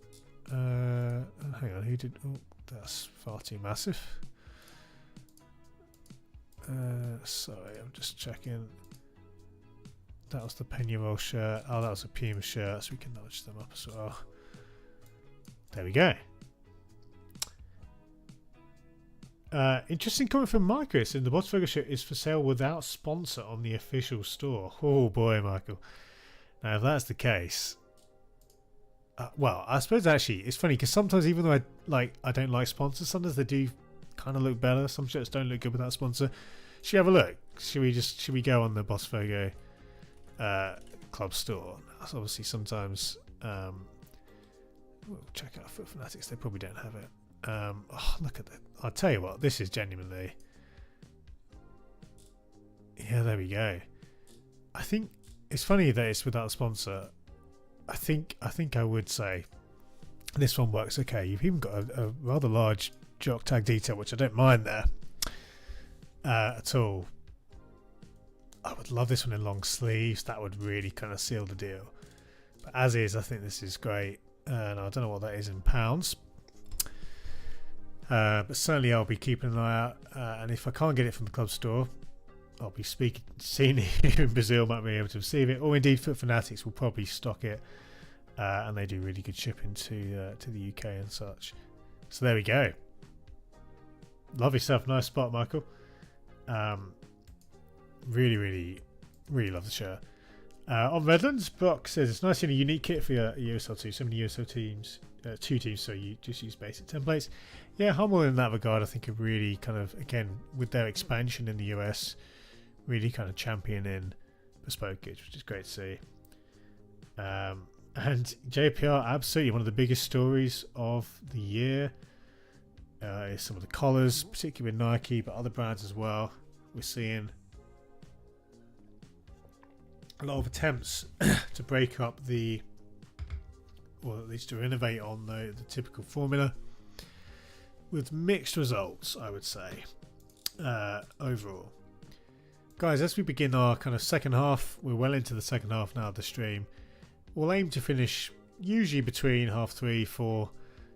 Hang on, who did... Oh, that's far too massive. Sorry, I'm just checking. That was the Peñarol shirt. Oh, that was a Puma shirt, so we can nudge them up as well. There we go. Interesting comment from Marcus. In the Botafogo shirt is for sale without sponsor on the official store. Oh boy, Michael. Now, if that's the case, well, I suppose actually it's funny because sometimes, even though I don't like sponsors, sometimes they do kind of look better. Some shirts don't look good without sponsor. Should we have a look? Should we go on the Botafogo club store? That's obviously sometimes. We'll check out Foot Fanatics. They probably don't have it. Oh, look at that. I'll tell you what, this is genuinely... Yeah, there we go. I think it's funny that it's without a sponsor. I think I would say this one works okay. You've even got a rather large jock tag detail, which I don't mind there at all. I would love this one in long sleeves. That would really kind of seal the deal. But as is, I think this is great. And I don't know what that is in pounds. But certainly I'll be keeping an eye out, and if I can't get it from the club store, I'll be seeing it in Brazil, might be able to receive it, or indeed Foot Fanatics will probably stock it, and they do really good shipping to the UK and such. So there we go. Lovely stuff. Nice spot, Michael. Really love the shirt. On Redlands, Brock says it's nice and a unique kit for your USL 2. So many USL teams, 2 teams, so you just use basic templates. Yeah, Hummel in that regard, I think, are really kind of, again, with their expansion in the US, really kind of championing bespoke kits, which is great to see. And JPR, absolutely one of the biggest stories of the year is some of the collars, particularly with Nike, but other brands as well. We're seeing a lot of attempts to break up or at least to innovate on the typical formula, with mixed results, I would say, overall. Guys, as we begin our kind of second half, we're well into the second half now of the stream. We'll aim to finish usually between 3:30, 4,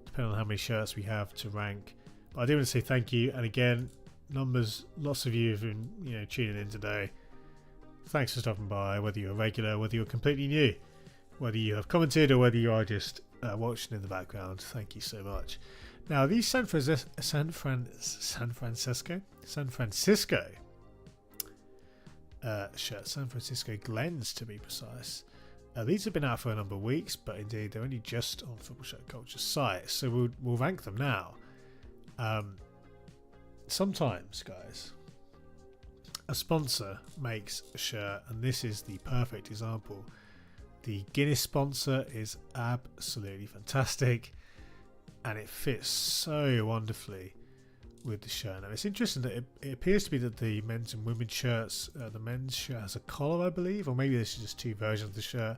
depending on how many shirts we have to rank. But I do want to say thank you, and again, numbers, lots of you have been tuning in today. Thanks for stopping by, whether you're a regular, whether you're completely new, whether you have commented or whether you are just watching in the background. Thank you so much. Now, these San Francisco shirts, San Francisco Glens to be precise. These have been out for a number of weeks, but indeed they're only just on Football Shirt Culture's site, so we'll rank them now. Sometimes, guys, a sponsor makes a shirt, and this is the perfect example. The Guinness sponsor is absolutely fantastic, and it fits so wonderfully with the shirt. Now it's interesting that it appears to be that the men's and women's shirts, the men's shirt has a collar, I believe, or maybe this is just two versions of the shirt.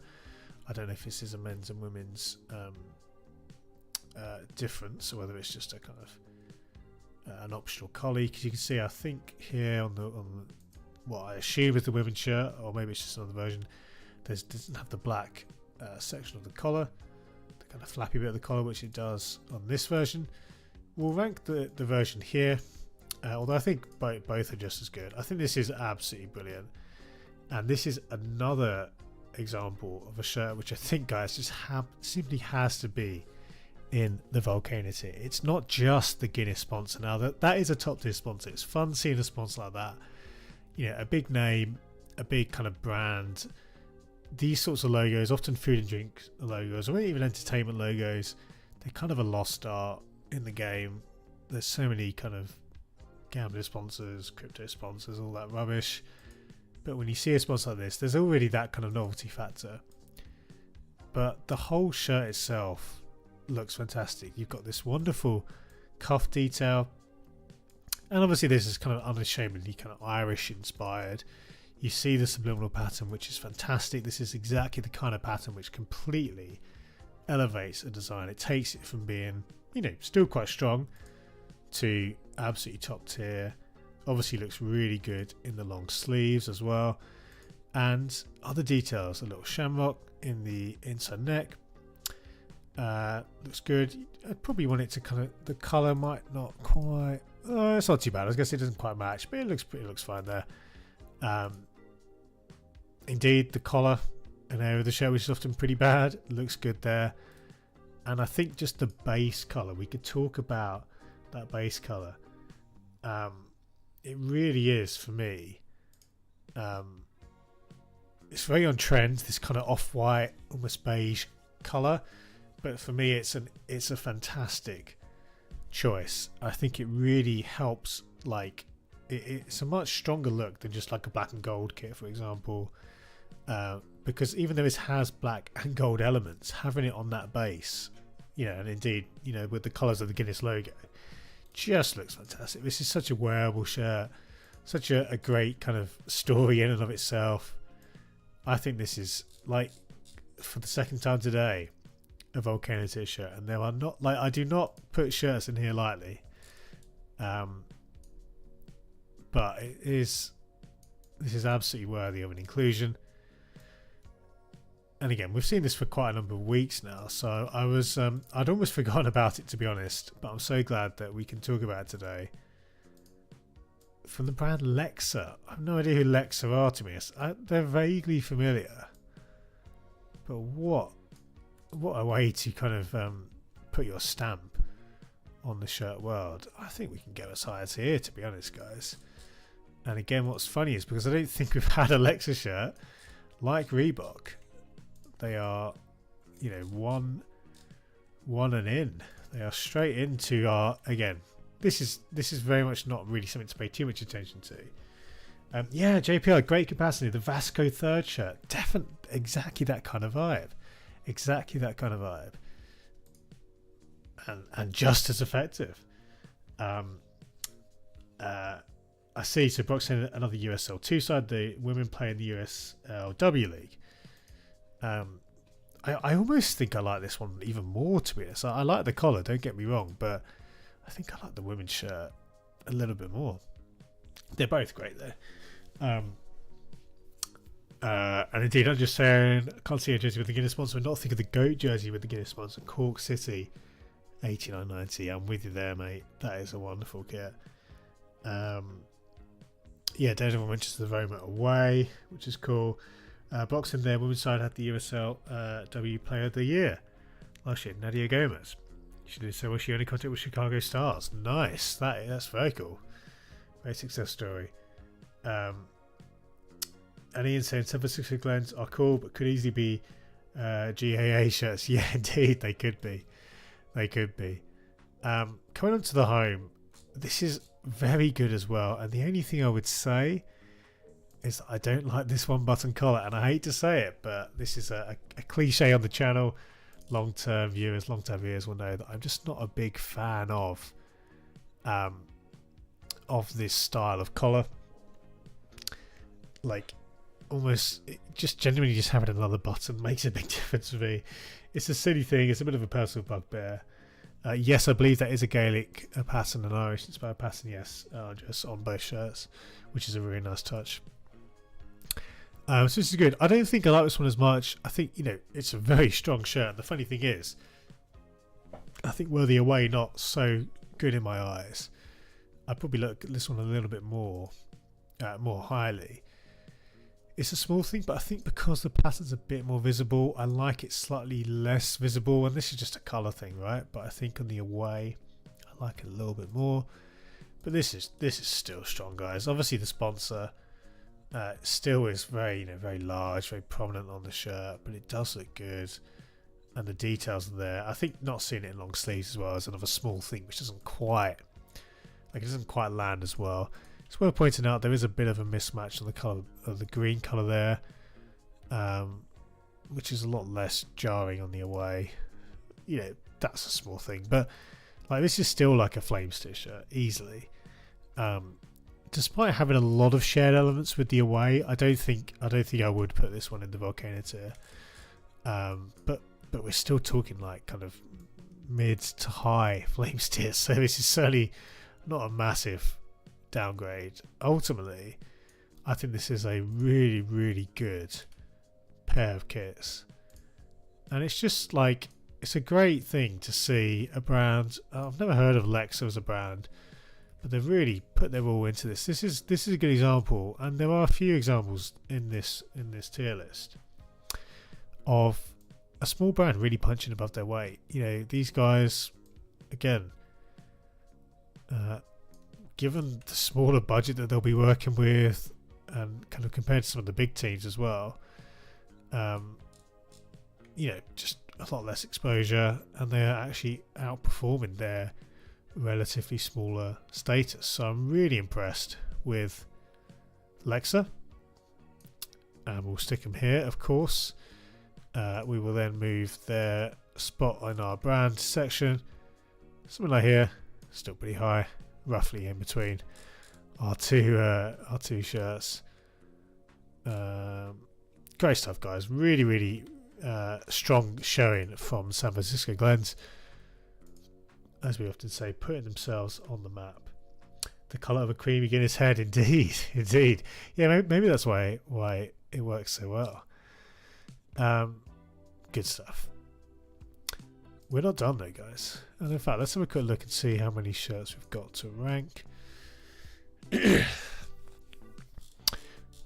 I don't know if this is a men's and women's difference, or whether it's just a kind of an optional collar. Because you can see, I think here on what I assume is the women's shirt, or maybe it's just another version, doesn't have the black section of the collar, the kind of flappy bit of the collar, which it does on this version. We'll rank the version here, although I think both are just as good. I think this is absolutely brilliant, and this is another example of a shirt which I think, guys, just simply has to be in the Volcano tier. It's not just the Guinness sponsor. Now that is a top tier sponsor. It's fun seeing a sponsor like that, you know, a big name, a big kind of brand. These sorts of logos, often food and drink logos, or even entertainment logos, they're kind of a lost art in the game. There's so many kind of gambling sponsors, crypto sponsors, all that rubbish. But when you see a sponsor like this, there's already that kind of novelty factor. But the whole shirt itself looks fantastic. You've got this wonderful cuff detail, and obviously this is kind of unashamedly kind of Irish inspired. You see the subliminal pattern, which is fantastic. This is exactly the kind of pattern which completely elevates a design. It takes it from being, you know, still quite strong to absolutely top tier. Obviously looks really good in the long sleeves as well, and other details, a little shamrock in the inside neck, looks good. I'd probably want it to kind of, the colour might not quite, it's not too bad. I guess it doesn't quite match, but it looks fine there. Indeed, the collar, an area of the shirt which is often pretty bad, looks good there. And I think just the base colour, we could talk about that base colour. It really is, for me, it's very on trend, this kind of off-white, almost beige colour, but for me it's a fantastic choice. I think it really helps, like, it's a much stronger look than just like a black and gold kit, for example, because even though it has black and gold elements, having it on that base, you know, and indeed, you know, with the colours of the Guinness logo, just looks fantastic. This is such a wearable shirt, such a great kind of story in and of itself. I think this is, like, for the second time today, a Volcano tier shirt, and there are not, like, I do not put shirts in here lightly, but this is absolutely worthy of an inclusion. And again, we've seen this for quite a number of weeks now, so I'd almost forgotten about it, to be honest, but I'm so glad that we can talk about it today. From the brand Lexa. I have no idea who Lexa are, to me. They're vaguely familiar, but what a way to kind of put your stamp on the shirt world. I think we can go as high as here, to be honest, guys. And again, what's funny is, because I don't think we've had a Lexa shirt like Reebok. They are, you know, one and in. They are straight into our, again, this is very much not really something to pay too much attention to. Yeah, JPL, great capacity. The Vasco third shirt, definitely exactly that kind of vibe. And just as effective. I see, so Brock's in another USL 2 side, the women play in the USLW League. I almost think I like this one even more, to be honest. I like the collar, don't get me wrong, but I think I like the women's shirt a little bit more. They're both great though. And indeed, I'm just saying, I can't see a jersey with the Guinness sponsor, but not think of the GOAT jersey with the Guinness sponsor. Cork City, 89.90. I'm with you there, mate. That is a wonderful kit. Yeah, Daredevil Manchester the very much away, which is cool. Boxing there, women's side had the USLW Player of the Year last year, Nadia Gomez. She did so well, she only contract with Chicago Stars. Nice, that's very cool. Very success story. And Ian saying San Francisco Glens are cool, but could easily be GAA shirts. Yeah, indeed, they could be. Coming on to the home, this is very good as well. And the only thing I would say is that I don't like this one button collar, and I hate to say it, but this is a cliche on the channel. Long-term viewers will know that I'm just not a big fan of this style of collar. Like, almost just genuinely just having another button makes a big difference for me. It's a silly thing. It's a bit of a personal bugbear. Yes, I believe that is a Gaelic pattern, an Irish inspired pattern. Yes, just on both shirts, which is a really nice touch. So this is good. I don't think I like this one as much. I think, you know, it's a very strong shirt. The funny thing is, I think were the away not so good in my eyes, I'd probably look at this one a little bit more highly. It's a small thing, but I think because the pattern's a bit more visible, I like it slightly less visible. And this is just a colour thing, right? But I think on the away, I like it a little bit more. But this is still strong, guys. Obviously, the sponsor still is very, very large, very prominent on the shirt, but it does look good, and the details are there. I think not seeing it in long sleeves as well is another small thing which doesn't quite land as well. It's worth pointing out there is a bit of a mismatch on the color of the green color there, which is a lot less jarring on the away. You know, that's a small thing, but like this is still like a flame stitch shirt easily. Despite having a lot of shared elements with the away, I don't think I would put this one in the Volcano tier. But we're still talking like kind of mid to high flames tier, so this is certainly not a massive downgrade. Ultimately, I think this is a really, really good pair of kits, and it's just like, it's a great thing to see a brand. I've never heard of Lexa as a brand, but they've really put their all into this. This is a good example, and there are a few examples in this tier list of a small brand really punching above their weight. You know, these guys, again, given the smaller budget that they'll be working with, and kind of compared to some of the big teams as well, you know, just a lot less exposure, and they're actually outperforming their relatively smaller status. So I'm really impressed with Lexa, and we'll stick them here, of course. We will then move their spot in our brand section, something like here, still pretty high, roughly in between our two shirts. Great stuff, guys. Really, really strong showing from San Francisco Glens. As we often say, putting themselves on the map. The colour of a creamy Guinness head, indeed, indeed. Yeah, maybe that's why it works so well. Good stuff. We're not done though, guys. And in fact, let's have a quick look and see how many shirts we've got to rank. I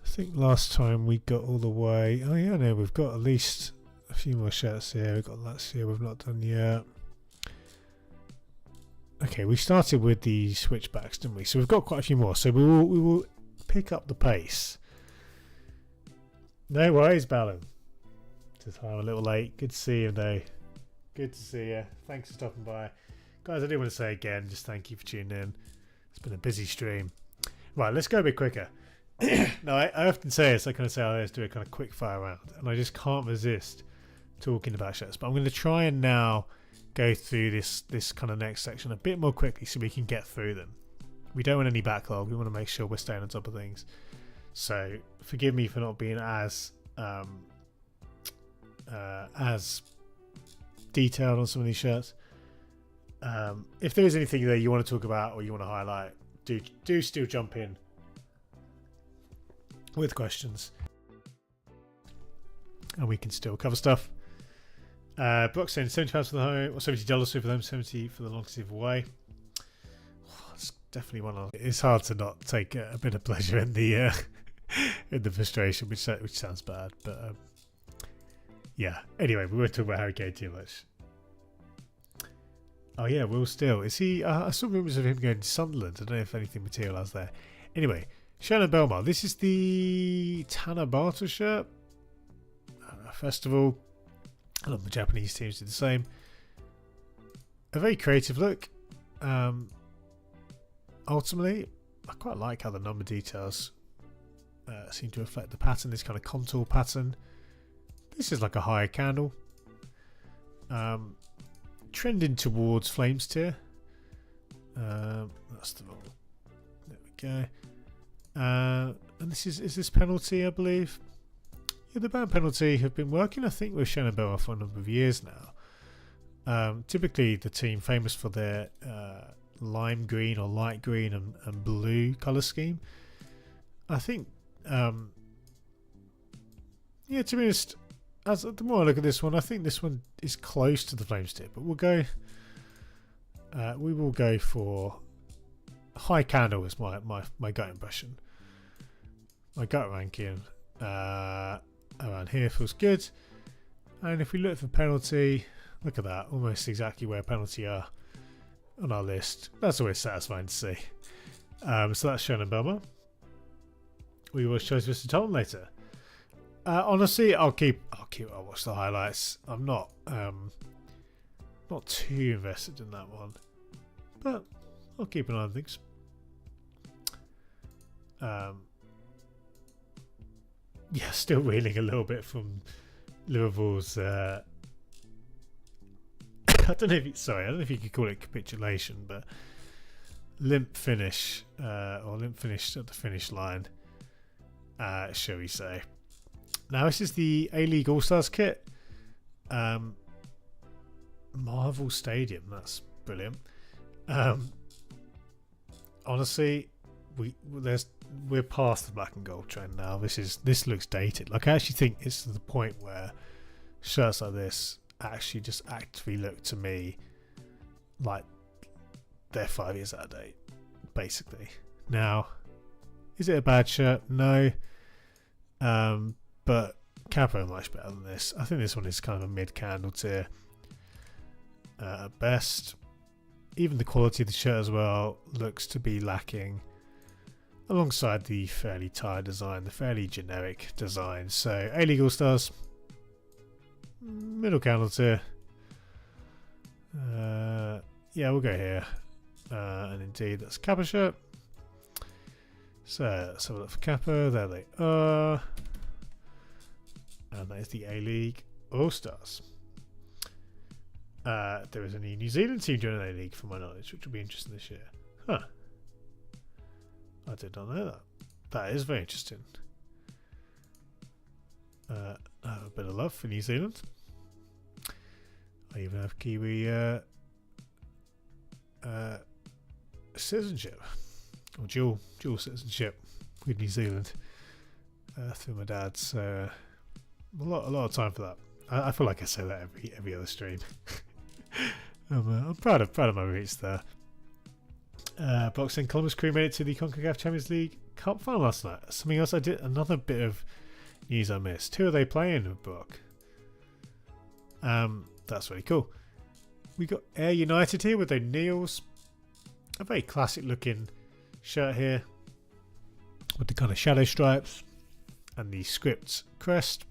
think last time we got all the way. Oh yeah, no, we've got at least a few more shirts here. We've got last year we've not done yet. Okay, we started with the switchbacks, didn't we? So we've got quite a few more. So we will pick up the pace. No worries, Ballon. Just I'm a little late. Good to see you, though. Good to see you. Thanks for stopping by, guys. I do want to say again, just thank you for tuning in. It's been a busy stream. Right, let's go a bit quicker. Now, I often say this. I kind of say, let's do a kind of quick fire round, and I just can't resist talking about shirts. But I'm going to try and now go through this kind of next section a bit more quickly so we can get through them. We don't want any backlog. We want to make sure we're staying on top of things. So forgive me for not being as detailed on some of these shirts. If there is anything there you want to talk about or you want to highlight, do still jump in with questions, and we can still cover stuff. Brock saying £70 for the home, or $70 for them, 70 for the long sleeve away. It's definitely one of. It's hard to not take a bit of pleasure in the in the frustration, which sounds bad, but yeah. Anyway, we won't talk about Harry Kane too much. Oh yeah, Will Steele. Is he? I saw rumours of him going to Sunderland. I don't know if anything materialised there. Anyway, Shannon Belmar. This is the Tanabata shirt. Festival. A lot of the Japanese teams did the same. A very creative look. Ultimately, I quite like how the number details seem to reflect the pattern, this kind of contour pattern. This is like a higher candle. Trending towards flames tier. That's the wrong. There we go. And this is this penalty, I believe. Yeah, the ban penalty have been working, I think, with Shenandoah for a number of years now. Typically, the team famous for their lime green or light green and blue colour scheme. I think, yeah, to be honest, the more I look at this one, I think this one is close to the flames tier, but we'll go. We will go for high candle is my gut impression. My gut ranking around here feels good. And if we look for penalty, look at that, almost exactly where penalty are on our list. That's always satisfying to see. So that's Shannon Belmer. We will show Mr. Tottenham later. Honestly, I'll watch the highlights. I'm not too invested in that one, but I'll keep an eye on things. Yeah, still reeling a little bit from Liverpool's. I don't know if you could call it capitulation, but limp finish or limp finish at the finish line, shall we say? Now this is the A-League All-Stars kit. Marvel Stadium, that's brilliant. Honestly, we're past the black and gold trend now. This looks dated. Like, I actually think it's to the point where shirts like this actually just actively look to me like they're 5 years out of date, basically. Now, is it a bad shirt? No. But Capo much better than this. I think this one is kind of a mid-candle tier at best. Even the quality of the shirt as well looks to be lacking, alongside the fairly tired design, the fairly generic design. So A-League All-Stars, middle candle tier. Yeah, we'll go here. And indeed, that's Kappa shirt. So let's have a look for Kappa. There they are. And that is the A-League All-Stars. There is a new New Zealand team joining A-League, from my knowledge, which will be interesting this year. Huh. I did not know that. That is very interesting. I have a bit of love for New Zealand. I even have Kiwi citizenship, or dual citizenship with New Zealand through my dad. So a lot of time for that. I feel like I say that every other stream. I'm proud of my roots there. Boxing Columbus Crew made it to the CONCACAF Champions League Cup final last night. Something else I did, another bit of news I missed. Who are they playing with, Brock? That's really cool. We got Air United here with O'Neill's. A very classic looking shirt here with the kind of shadow stripes and the script crest.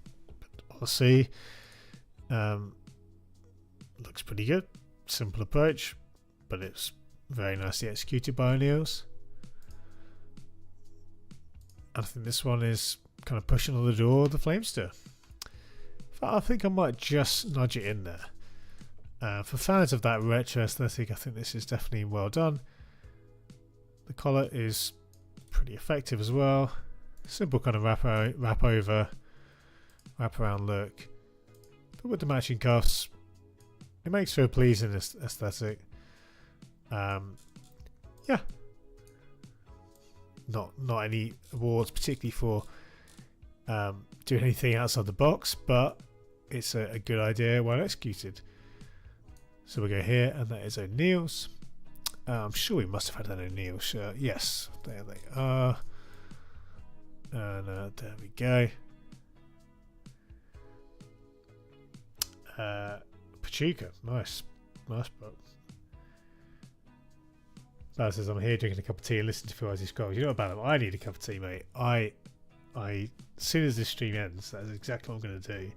Honestly, looks pretty good. Simple approach, but it's very nicely executed by O'Neill's. I think this one is kind of pushing on the door of the Flamester. I think I might just nudge it in there. For fans of that retro aesthetic, I think this is definitely well done. The collar is pretty effective as well. Simple kind of wrap around look, but with the matching cuffs, it makes for a pleasing aesthetic. Yeah, not any awards particularly for doing anything outside the box, but it's a good idea, well executed. So we go here, and that is O'Neill's. I'm sure we must have had an O'Neill shirt. Yes, there they are. And there we go. Pachuca, nice book. Baz says, I'm here drinking a cup of tea and listening to Phil as he scrolls. You know about him? I need a cup of tea, mate. I as soon as this stream ends, that's exactly what I'm going to do.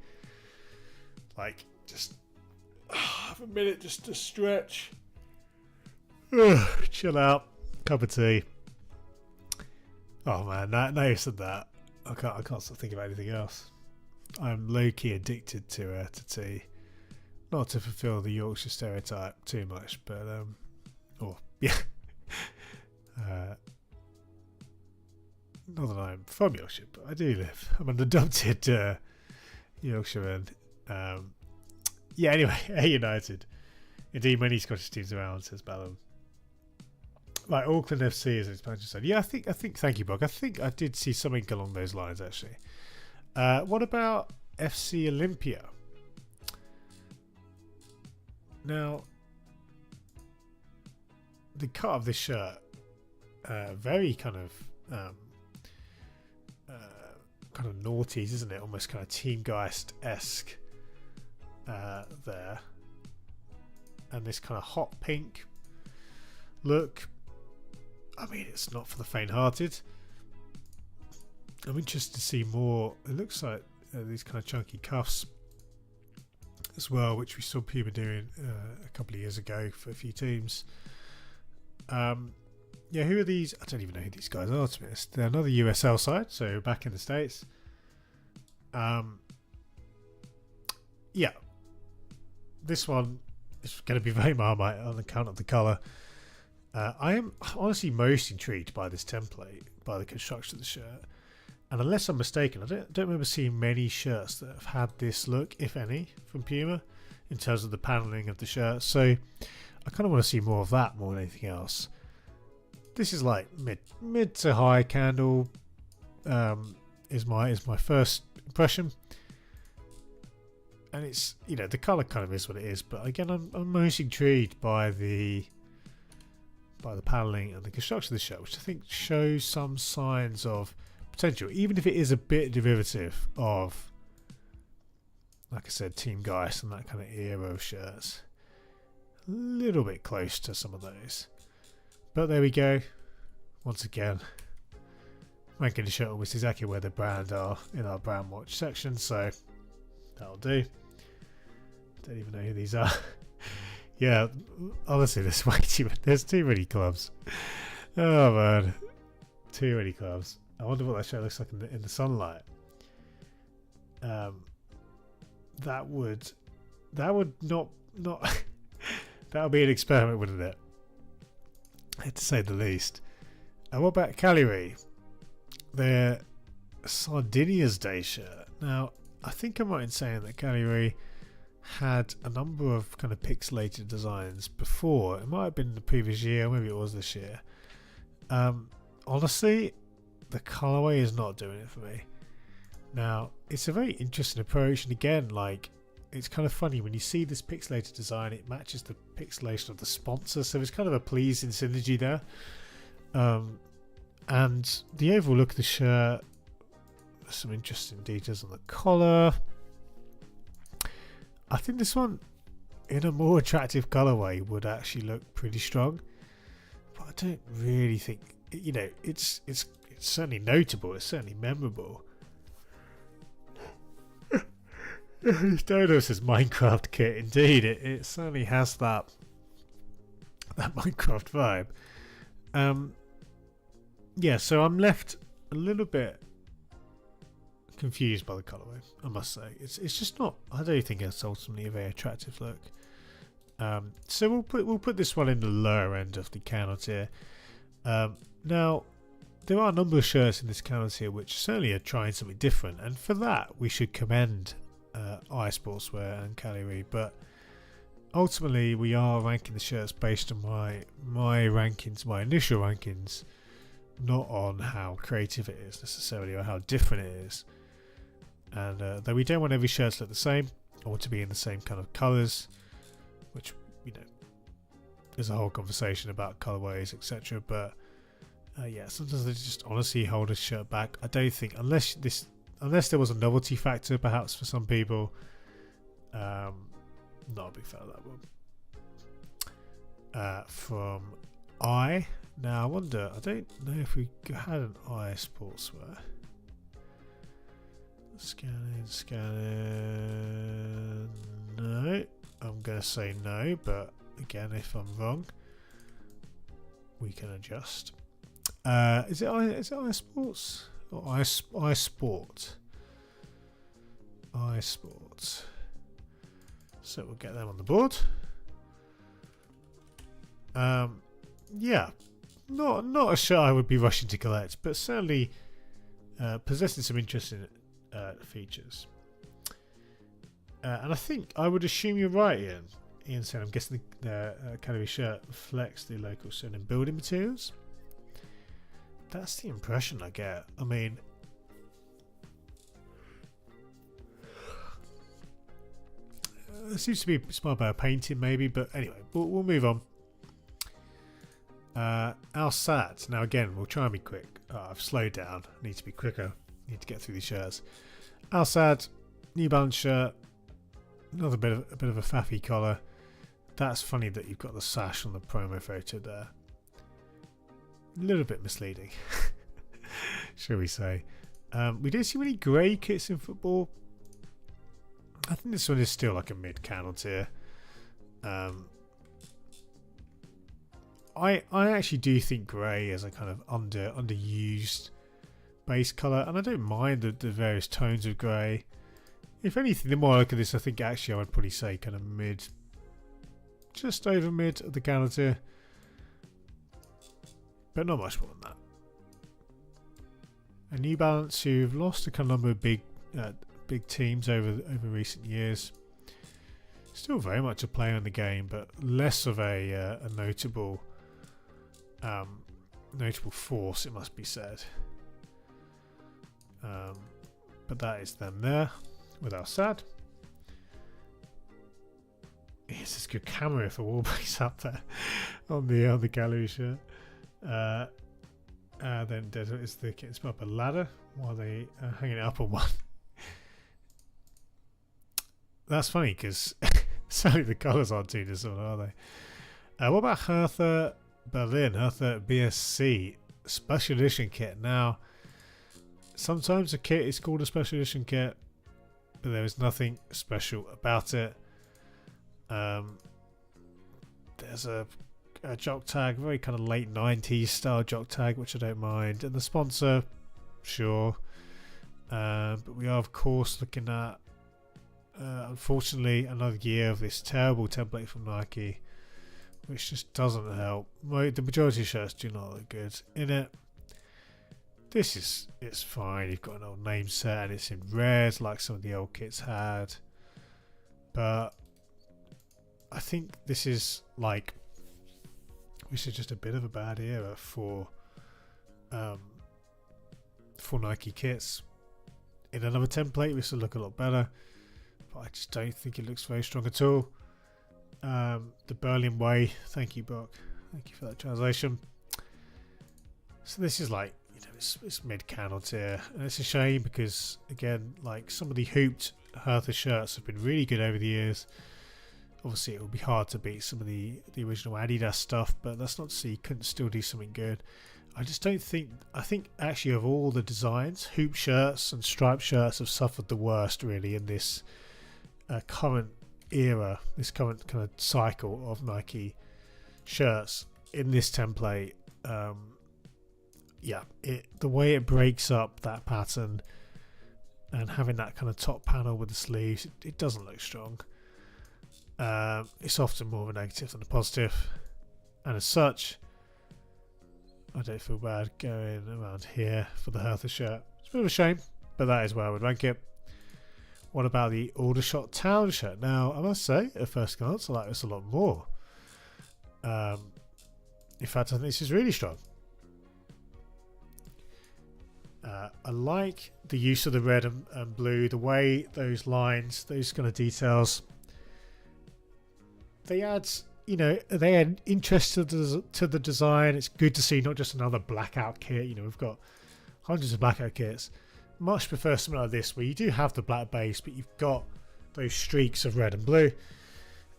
Like, just have a minute just to stretch, chill out, cup of tea. Oh man, now you said that, I can't stop thinking about anything else. I'm low-key addicted to tea. Not to fulfil the Yorkshire stereotype too much, but yeah. Not that I'm from Yorkshire, but I do live. I'm an adopted Yorkshireman. Yeah, anyway, A United. Indeed, many Scottish teams around, says Ballum. Like Auckland FC is an expansion side. Yeah, I think. Thank you, Bog. I think I did see something along those lines actually. What about FC Olympia? Now, the cut of this shirt, very kind of noughties, isn't it? Almost kind of Teamgeist-esque there, and this kind of hot pink look. I mean, it's not for the faint-hearted. I'm interested to see more. It looks like these kind of chunky cuffs as well, which we saw Puma doing a couple of years ago for a few teams. Yeah, who are these? I don't even know who these guys are, to be honest. They're another USL side, so back in the States. Yeah, this one is going to be very Marmite on account of the colour. I am honestly most intrigued by this template, by the construction of the shirt. And unless I'm mistaken, I don't remember seeing many shirts that have had this look, if any, from Puma, in terms of the paneling of the shirt. So I kind of want to see more of that more than anything else. This is like mid to high candle. Is my first impression, and it's, you know, the colour kind of is what it is. But again, I'm most intrigued by the paneling and the construction of the shirt, which I think shows some signs of potential, even if it is a bit derivative of, like I said, Teamgeist and that kind of era of shirts. A little bit close to some of those. But there we go. Once again, ranking the shirt almost exactly where the brand are in our brand watch section, so that'll do. Don't even know who these are. Yeah, honestly, there's too many clubs. Oh man, too many clubs. I wonder what that shirt looks like in the sunlight. That would not that would be an experiment, wouldn't it? To say the least. And what about Cagliari? Their Sardinia's Day shirt. Now, I think I'm right in saying that Cagliari had a number of kind of pixelated designs before. It might have been the previous year, or maybe it was this year. Honestly, the colourway is not doing it for me. Now, it's a very interesting approach, and again, like, it's kind of funny when you see this pixelated design, it matches the pixelation of the sponsor, so it's kind of a pleasing synergy there. And the overall look of the shirt, there's some interesting details on the collar. I think this one, in a more attractive colourway, would actually look pretty strong, but I don't really think, you know, it's certainly notable, it's certainly memorable. Dodo says Minecraft kit. Indeed, it certainly has that Minecraft vibe. Yeah, so I'm left a little bit confused by the colourway, I must say. It's just not. I don't think it's ultimately a very attractive look. So we'll put this one in the lower end of the counter tier. Now, there are a number of shirts in this counter tier which certainly are trying something different, and for that we should commend iSportswear and Cagliari, but ultimately we are ranking the shirts based on my rankings, my initial rankings, not on how creative it is necessarily or how different it is. And though we don't want every shirt to look the same or to be in the same kind of colours, which, you know, there's a whole conversation about colourways, etc. But yeah, sometimes they just honestly hold a shirt back. I don't think, unless there was a novelty factor perhaps for some people, not a big fan of that one. From I. Now I wonder, I don't know if we had an iSportswear. Scanning. No, I'm going to say no, but again, if I'm wrong, we can adjust. Is it iSports? or iSport. iSport. So we'll get them on the board. Yeah, not a shirt I would be rushing to collect, but certainly possessing some interesting features. And I think I would assume you're right, Ian. Ian said, I'm guessing the Academy shirt reflects the local certain building materials. That's the impression I get. I mean, it seems to be smart about painting, maybe, but anyway, we'll move on. Al Sadd. Now again, we'll try and be quick. I've slowed down. I need to be quicker. Need to get through these shirts. Al Sadd, New Balance shirt. Another bit of a faffy collar. That's funny that you've got the sash on the promo photo there. A little bit misleading, shall we say. We don't see many grey kits in football. I think this one is still like a mid-candle tier. I actually do think grey is a kind of underused base colour, and I don't mind the various tones of grey. If anything, the more I look at this, I think actually I would probably say kind of mid, just over mid of the candle tier, but not much more than that. A New Balance who've lost a kind of number of big teams over recent years. Still very much a player in the game, but less of a notable force, it must be said. But that is them there with Al Sadd. It's this good camera for Wallbase up there on the gallery shirt. Then it's up a ladder while they are hanging it up on one. That's funny because certainly the colours aren't too dissimilar, are they? What about Hertha Berlin, Hertha BSC special edition kit? Now, sometimes a kit is called a special edition kit, but there is nothing special about it. There's a jock tag, very kind of late 90s style jock tag, which I don't mind, and the sponsor, sure, but we are of course looking at unfortunately another year of this terrible template from Nike, which just doesn't help. The majority of shirts do not look good in it. It's fine. You've got an old name set and it's in red like some of the old kits had, but I think this is just a bit of a bad era for Nike kits. In another template this will look a lot better, but I just don't think it looks very strong at all. The Berlin way, thank you Brock, thank you for that translation. So this is like, it's mid-candle tier, and it's a shame because again, like some of the hooped Hertha shirts have been really good over the years. Obviously it would be hard to beat some of the original Adidas stuff, but that's not to say you couldn't still do something good. I just don't think, I think actually of all the designs, hoop shirts and striped shirts have suffered the worst really in this current era, this current kind of cycle of Nike shirts in this template. The way it breaks up that pattern and having that kind of top panel with the sleeves, it doesn't look strong. It's often more of a negative than a positive, and as such I don't feel bad going around here for the Hertha shirt. It's a bit of a shame, but that is where I would rank it. What about the Aldershot Town shirt? Now I must say at first glance I like this a lot more. In fact I think this is really strong. I like the use of the red and blue, the way those lines, those kind of details, they add interest to the design. It's good to see not just another blackout kit. We've got hundreds of blackout kits. Much prefer something like this where you do have the black base, but you've got those streaks of red and blue,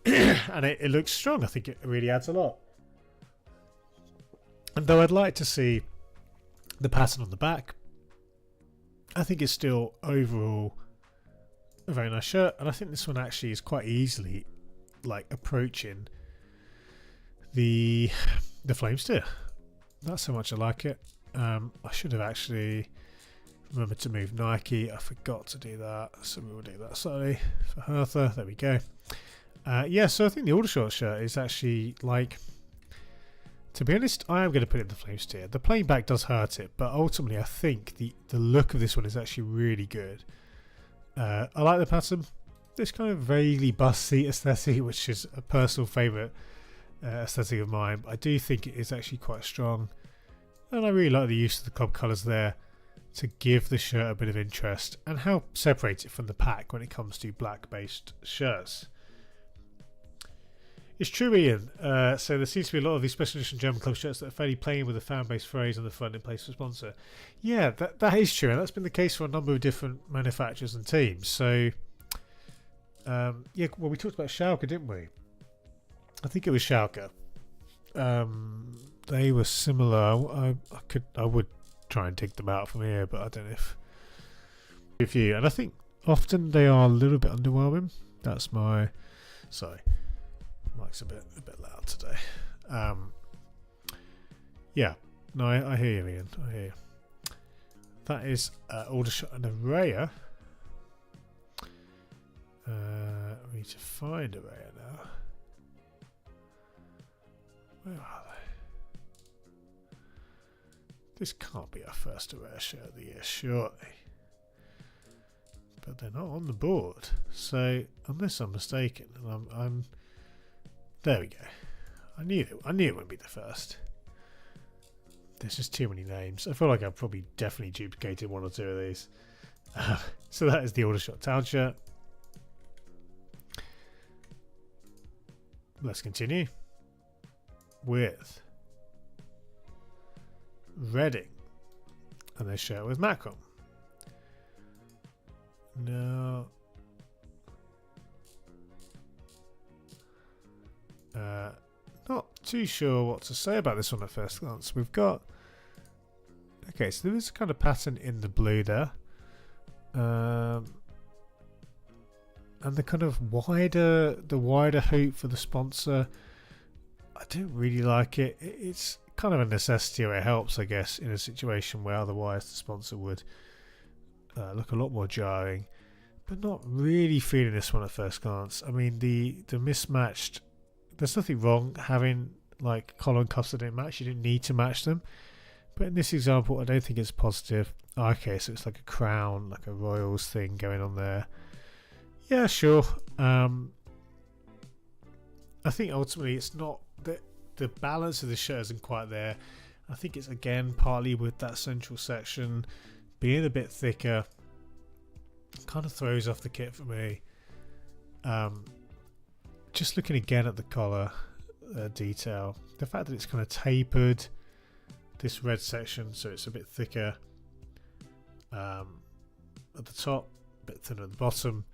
and it looks strong. I think it really adds a lot. And though I'd like to see the pattern on the back, I think it's still overall a very nice shirt, and I think this one actually is quite easily like approaching the Flame Steer. That's how much I like it. I should have actually Remember to move Nike. I forgot to do that, so we will do that slightly for Hertha. There we go. Yeah, so I think the Aldershot shirt is actually like, to be honest, I am going to put it in the Flames tier. The plain back does hurt it, but ultimately I think the look of this one is actually really good. I like the pattern. This kind of vaguely busty aesthetic, which is a personal favourite aesthetic of mine. But I do think it is actually quite strong, and I really like the use of the club colours there to give the shirt a bit of interest and help separate it from the pack when it comes to black-based shirts. It's true, Ian. So there seems to be a lot of these special edition German club shirts that are fairly plain with a fan-based phrase on the front in place of sponsor. Yeah, that is true, and that's been the case for a number of different manufacturers and teams. So, yeah, well, we talked about Schalke, didn't we? I think it was Schalke. They were similar. I would try and dig them out from here, but I don't know if you. And I think often they are a little bit underwhelming. That's my. Sorry. Mike's a bit loud today. Yeah, no, I hear you, Ian. I hear you. That is Aldershot and Araya. We need to find Araya now. Where are they? This can't be our first Araya shirt of the year, surely. But they're not on the board. So, unless I'm mistaken, and I'm there we go. I knew it wouldn't be the first. There's just too many names. I feel like I've probably definitely duplicated one or two of these. So that is the Aldershot Town shirt. Let's continue with Reading and their shirt with Macron. No. Not too sure what to say about this one at first glance. We've got, okay, so there is a kind of pattern in the blue there, and the kind of wider hoop for the sponsor. I don't really like it. It's kind of a necessity, or it helps, I guess, in a situation where otherwise the sponsor would look a lot more jarring. But not really feeling this one at first glance. I mean, the mismatched. There's nothing wrong having like collar and cuffs that don't match. You didn't need to match them. But in this example, I don't think it's positive. Okay, so it's like a crown, like a royals thing going on there. Yeah, sure. I think ultimately it's not the balance of the shirt isn't quite there. I think it's again partly with that central section being a bit thicker. Kind of throws off the kit for me. Just looking again at the collar detail, the fact that it's kind of tapered, this red section, so it's a bit thicker at the top, a bit thinner at the bottom.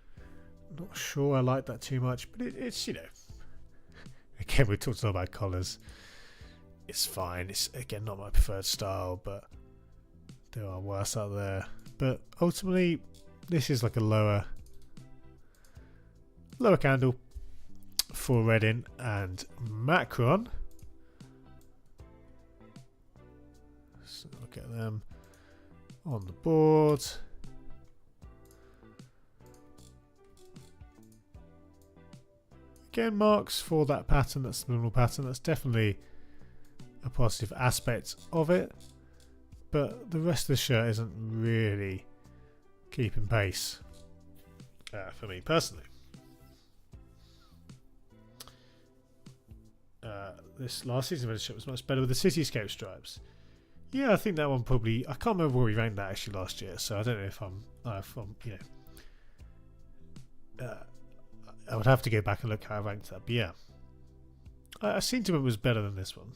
Not sure I like that too much, but it's, you know, again, we talked a lot about collars. It's fine. It's again not my preferred style, but there are worse out there. But ultimately, this is like a lower candle for Reading and Macron. So look at them on the board. Again, marks for that pattern, that subliminal pattern. That's definitely a positive aspect of it, but the rest of the shirt isn't really keeping pace for me personally. This last season shirt was much better with the cityscape stripes. Yeah, I think that one probably. I can't remember where we ranked that actually last year, so I don't know if I'm you know. I would have to go back and look how I ranked that. But yeah, I seem to remember it was better than this one.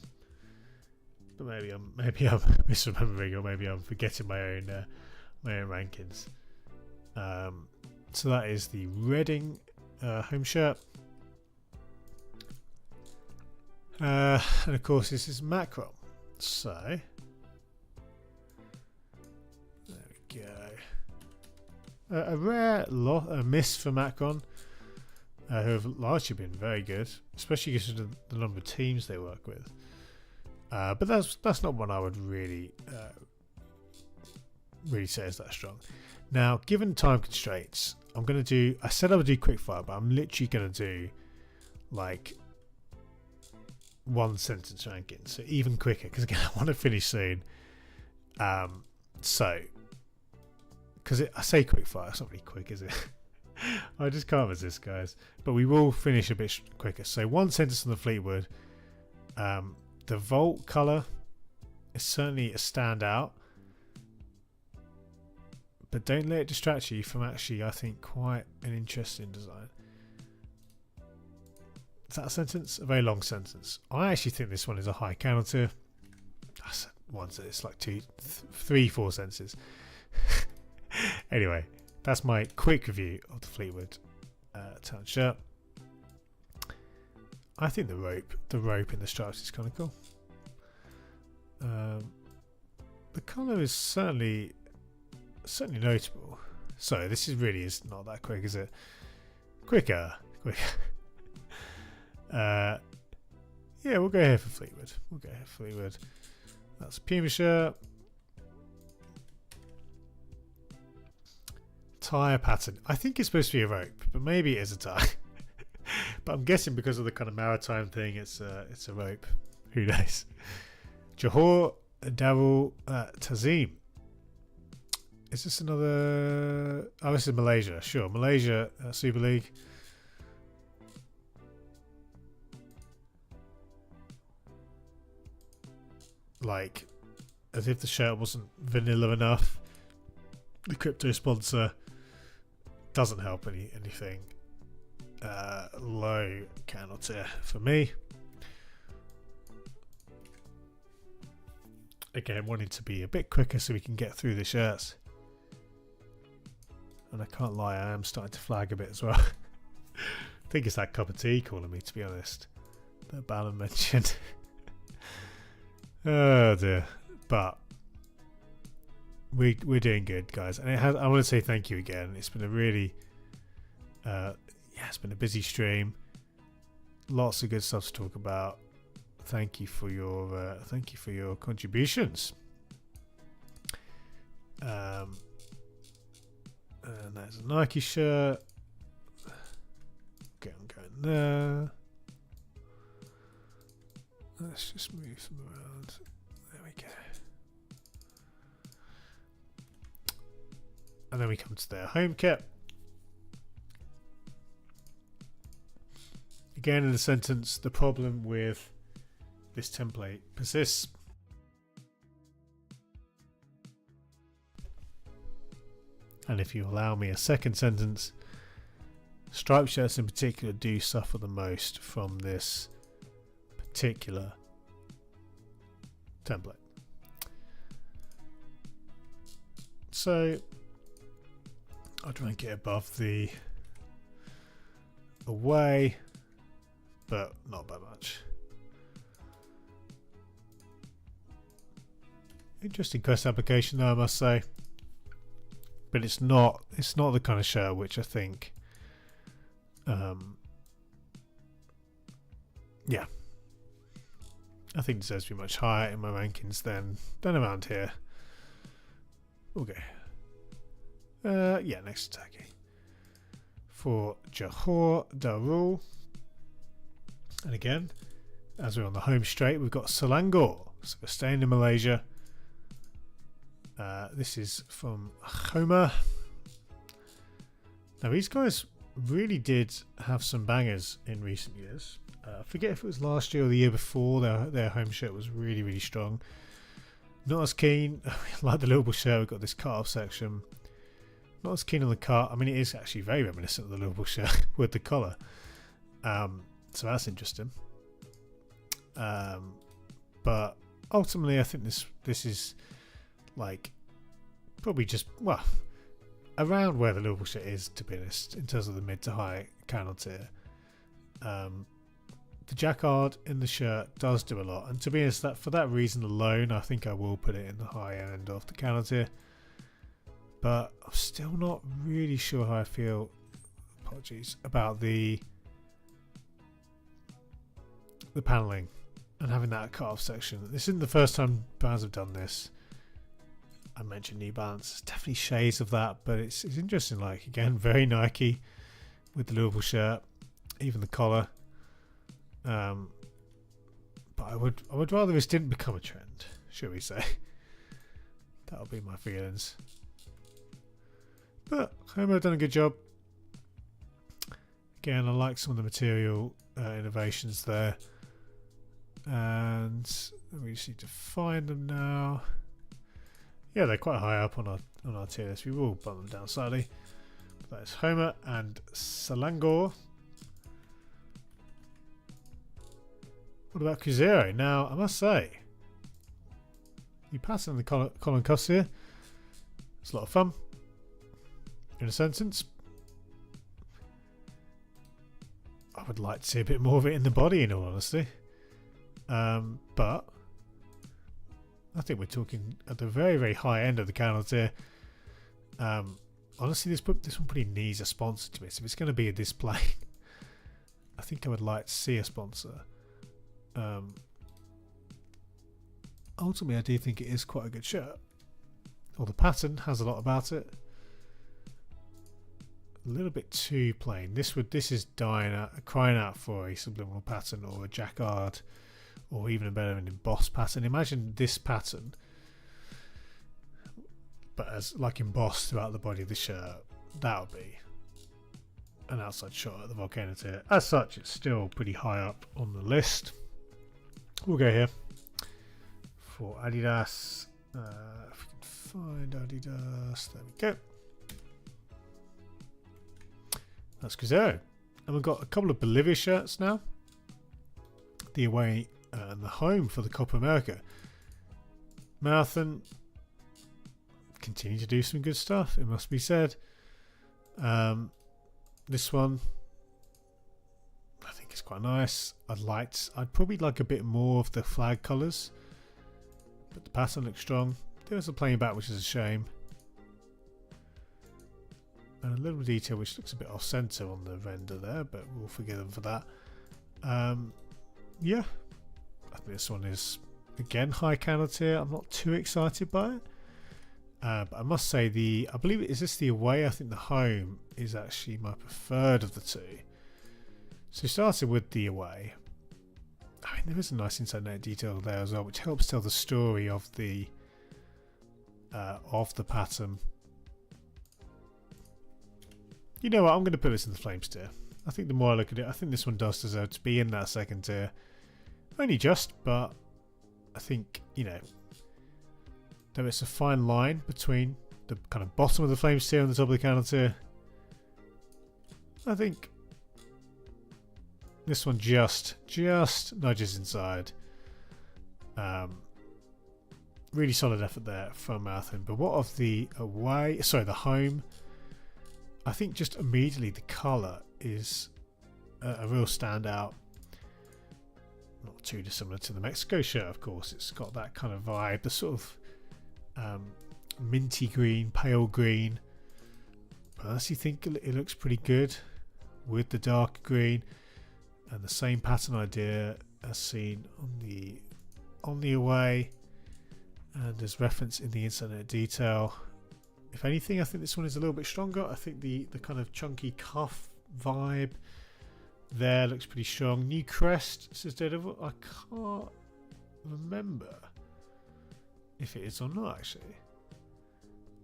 But maybe I'm misremembering, or maybe I'm forgetting my own rankings. So that is the Reading home shirt. And of course this is Macron. So there we go. A rare miss for Macron, who have largely been very good, especially considering the number of teams they work with. But that's not one I would really really say it's that strong. Now, given time constraints, I'm going to do, I said I would do quickfire, but I'm literally going to do like one sentence ranking, so even quicker, because again, I want to finish soon. So, because I say quickfire, it's not really quick, is it? I just can't resist, guys. But we will finish a bit quicker. So, one sentence on the Fleetwood. The Volt colour is certainly a standout, but don't let it distract you from actually, I think, quite an interesting design. Is that a sentence? A very long sentence. I actually think this one is a high counter. That's one sentence, it's like 2, 3, 4 sentences. Anyway, that's my quick review of the Fleetwood tan shirt. I think the rope in the stripes is kind of cool. The colour is certainly notable. So this is not that quick, is it? Quicker. Yeah, we'll go here for Fleetwood. That's a Puma shirt. Tyre pattern. I think it's supposed to be a rope, but maybe it is a tie. But I'm guessing because of the kind of maritime thing, it's a rope. Who knows? Johor Darul Tazim. Is this another? Oh, this is Malaysia. Sure, Malaysia Super League. Like, as if the shirt wasn't vanilla enough. The crypto sponsor doesn't help anything. Low cannot for me. Again, wanting to be a bit quicker so we can get through the shirts. And I can't lie, I am starting to flag a bit as well. I think it's that cup of tea calling me, to be honest, that Ballon mentioned. Oh dear. But we're doing good, guys. And I want to say thank you again. It's been a really it's been a busy stream. Lots of good stuff to talk about. Thank you for your contributions. And there's a Nike shirt. Okay, I'm going there. Let's just move them around. There we go. And then we come to their home kit. Again, in the sentence, the problem with this template persists. And if you allow me a second sentence, striped shirts in particular do suffer the most from this particular template. So I'd rank it above the away, but not by much. Interesting quest application though, I must say. But it's not the kind of shirt which I think I think deserves to be much higher in my rankings than around here. Okay. Next to Turkey. For Johor Darul. And again, as we're on the home straight, we've got Selangor. So we're staying in Malaysia. This is from Homer. Now these guys really did have some bangers in recent years. I forget if it was last year or the year before. Their home shirt was really, really strong. Not as keen, like the Liverpool shirt, we've got this cut-off section. Not as keen on the cut. I mean, it is actually very reminiscent of the Liverpool shirt with the collar. So that's interesting. But ultimately, I think this is like probably just around where the Liverpool shirt is, to be honest, in terms of the mid to high canal tier. The jacquard in the shirt does do a lot, and to be honest, for that reason alone, I think I will put it in the high end of the canal tier. But I'm still not really sure how I feel. Apologies about the paneling and having that cut-off section. This isn't the first time brands have done this. I mentioned New Balance. It's definitely shades of that, but it's interesting. Like, again, very Nike with the Liverpool shirt, even the collar. But I would rather this didn't become a trend, shall we say? That would be my feelings. But Homo have done a good job. Again, I like some of the material innovations there. And we just need to find them now. Yeah, they're quite high up on our tier list. We will bump them down slightly. But that is Homer and Selangor. What about Cruzeiro? Now, I must say, you pass in the Colin Costs here. It's a lot of fun. In a sentence, I would like to see a bit more of it in the body, in all honesty. But I think we're talking at the very, very high end of the candle tier. Honestly, this one probably needs a sponsor to it. If it's going to be a display, I think I would like to see a sponsor. Ultimately, I do think it is quite a good shirt. Or the pattern has a lot about it. A little bit too plain. This is crying out for a subliminal pattern or a jacquard, or even a better an embossed pattern. Imagine this pattern, but as like embossed throughout the body of the shirt. That would be an outside shot at the Volcano tier. As such, it's still pretty high up on the list. We'll go here for Adidas. If we can find Adidas, there we go. That's Cruzeiro. And we've got a couple of Bolivia shirts now. The away and the home for the Copa America. Marathon continue to do some good stuff, it must be said. This one, I think it's quite nice. I'd probably like a bit more of the flag colours, but the pattern looks strong. There's a plain back, which is a shame. And a little detail which looks a bit off centre on the render there, but we'll forgive them for that. Yeah, I think this one is again high candle tier. I'm not too excited by it, but I must say I believe is this the away. I think the home is actually my preferred of the two. So starting with the away, I mean there is a nice inside note detail there as well, which helps tell the story of the pattern. You know what, I'm going to put this in the Flames tier. I think the more I look at it, I think this one does deserve to be in that second tier. Only just, but I think, you know, there is a fine line between the kind of bottom of the Flames tier and the top of the candle tier. I think this one just nudges inside. Really solid effort there from Marathon. But what of the away? Sorry, the home. I think just immediately the colour is a real standout. Not too dissimilar to the Mexico shirt, of course. It's got that kind of vibe, the sort of minty green, pale green. But I honestly think it looks pretty good with the dark green, and the same pattern idea as seen on the away, and there's reference in the inside detail. If anything, I think this one is a little bit stronger. I think the kind of chunky cuff vibe there looks pretty strong. New crest, says Daredevil. I can't remember if it is or not, actually.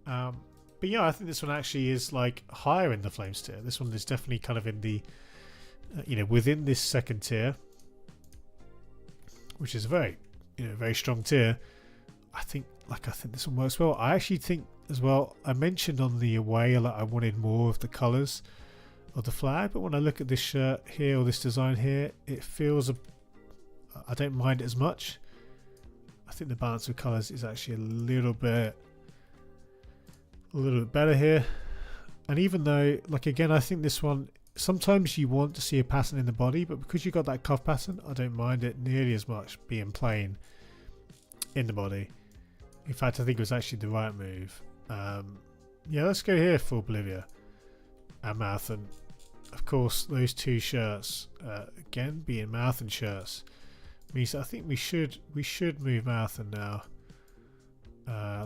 But yeah, I think this one actually is like higher in the Flames tier. This one is definitely kind of in the, within this second tier, which is a very, very strong tier. I think this one works well. I actually think as well, I mentioned on the away that I wanted more of the colours of the flag, but when I look at this shirt here or this design here, it feels I don't mind it as much. I think the balance of colours is actually a little bit better here. And even though, like, again, I think this one, sometimes you want to see a pattern in the body, but because you got that cuff pattern, I don't mind it nearly as much being plain in the body. In fact, I think it was actually the right move. Yeah, let's go here for Bolivia and Marathon. Of course, those two shirts, again, being Marathon shirts, means that I think we should move Marathon now.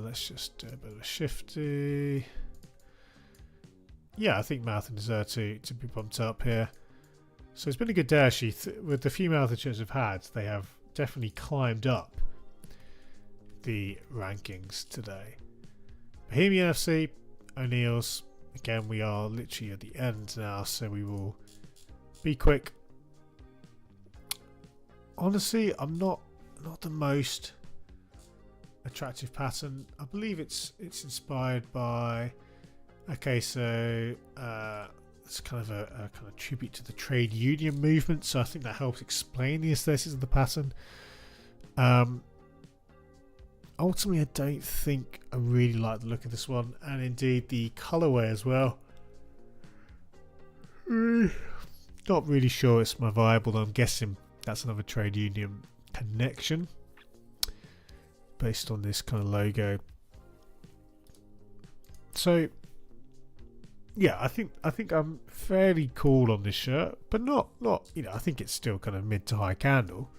Let's let's just do a bit of a shifty. Yeah, I think marathon deserve to be bumped up here. So it's been a good day actually. With the few marathon shirts I've had, they have definitely climbed up the rankings today. Bohemian FC, O'Neill's. Again, we are literally at the end now, so we will be quick. Honestly, I'm not the most attractive pattern. I believe it's inspired by. Okay, so it's kind of a kind of tribute to the trade union movement. So I think that helps explain the aesthetics of the pattern. Ultimately, I don't think I really like the look of this one, and indeed the colorway as well. Not really sure it's my vibe, although I'm guessing that's another trade union connection based on this kind of logo. So yeah, I think I'm fairly cool on this shirt, but not I think it's still kind of mid to high candle.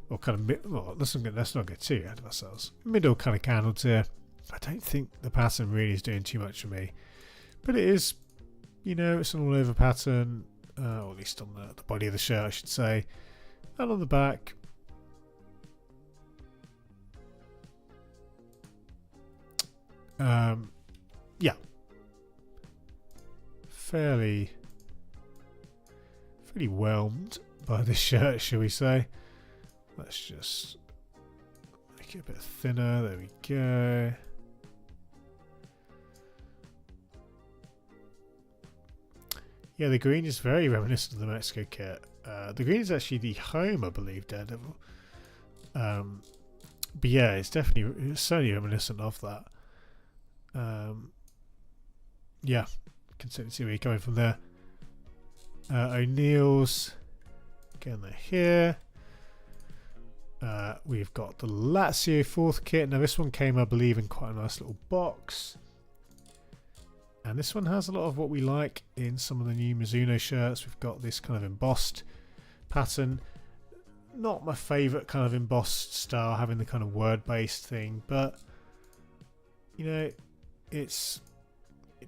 Or kind of mid, well, let's not get too ahead of ourselves. Middle kind of candle tier. I don't think the pattern really is doing too much for me, but it is, it's an all over pattern, or at least on the body of the shirt, I should say, and on the back. Yeah, fairly whelmed by this shirt, shall we say. Let's just make it a bit thinner. There we go. Yeah, the green is very reminiscent of the Mexico kit. The green is actually the home, I believe, Daredevil. But yeah, it's certainly reminiscent of that. Yeah, can certainly see where you're coming from there. O'Neill's, again, they're here. We've got the Lazio 4th kit. Now this one came, I believe, in quite a nice little box. And this one has a lot of what we like in some of the new Mizuno shirts. We've got this kind of embossed pattern. Not my favourite kind of embossed style, having the kind of word-based thing. But, it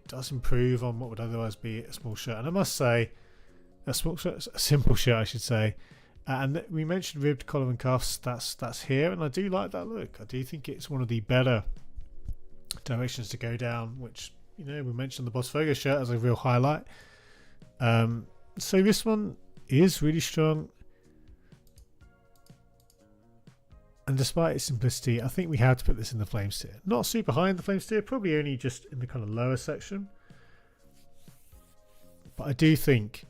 does improve on what would otherwise be a small shirt. And I must say, a simple shirt, I should say. And we mentioned ribbed collar and cuffs. That's here, and I do like that look. I do think it's one of the better directions to go down, which we mentioned the Botafogo shirt as a real highlight. So this one is really strong, and despite its simplicity, I think we had to put this in the flames tier. Not super high in the flames tier, probably only just in the kind of lower section. But I do think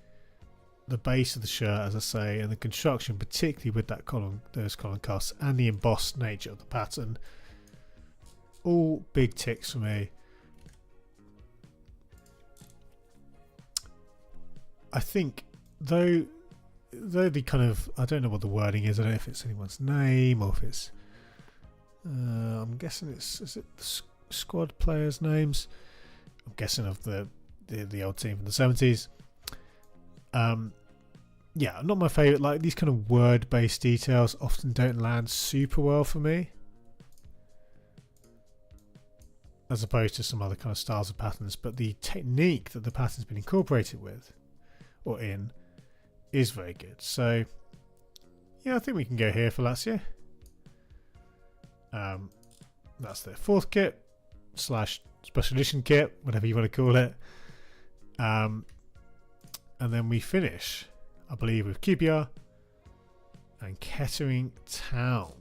the base of the shirt, as I say, and the construction, particularly with that those collar cuffs and the embossed nature of the pattern, all big ticks for me. I think though the kind of, I don't know what the wording is. I don't know if it's anyone's name or if it's I'm guessing is it the squad players' names? I'm guessing of the old team from the 70s. Yeah, not my favourite. Like, these kind of word-based details often don't land super well for me, as opposed to some other kind of styles of patterns. But the technique that the pattern's been incorporated with, or in, is very good. So, yeah, I think we can go here for Lazio. That's their 4th kit / special edition kit, whatever you want to call it. And then we finish, I believe, with QPR and Kettering Town.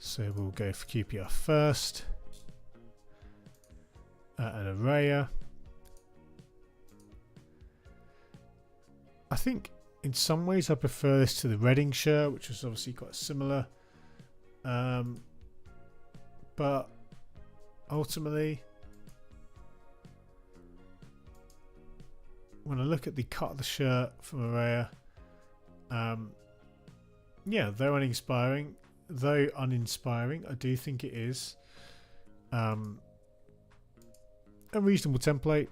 So we'll go for QPR first. An Araya. I think in some ways I prefer this to the Reading shirt, which was obviously quite similar. But ultimately, when I look at the cut of the shirt from Araya, yeah, though uninspiring, I do think it is a reasonable template.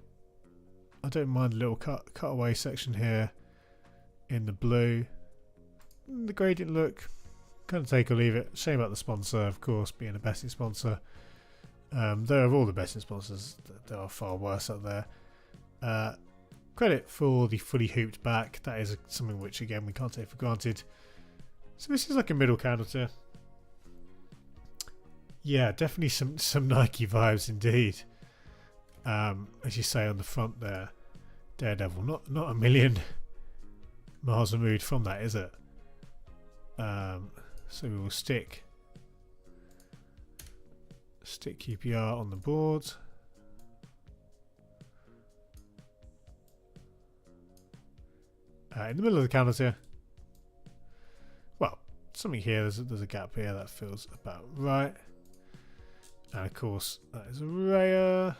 I don't mind a little cutaway section here in the blue. The gradient look, kind of take or leave it. Shame about the sponsor, of course, being a betting sponsor. Though of all the betting sponsors, there are far worse out there. Credit for the fully hooped back. That is something which, again, we can't take for granted. So this is like a middle candle tier. Yeah, definitely some Nike vibes indeed. As you say on the front there, Daredevil. Not a million miles removed from that, is it? So we will stick QPR on the board. In the middle of the canvas here. Well, something here. There's a gap here that feels about right. And of course, that is a Raya.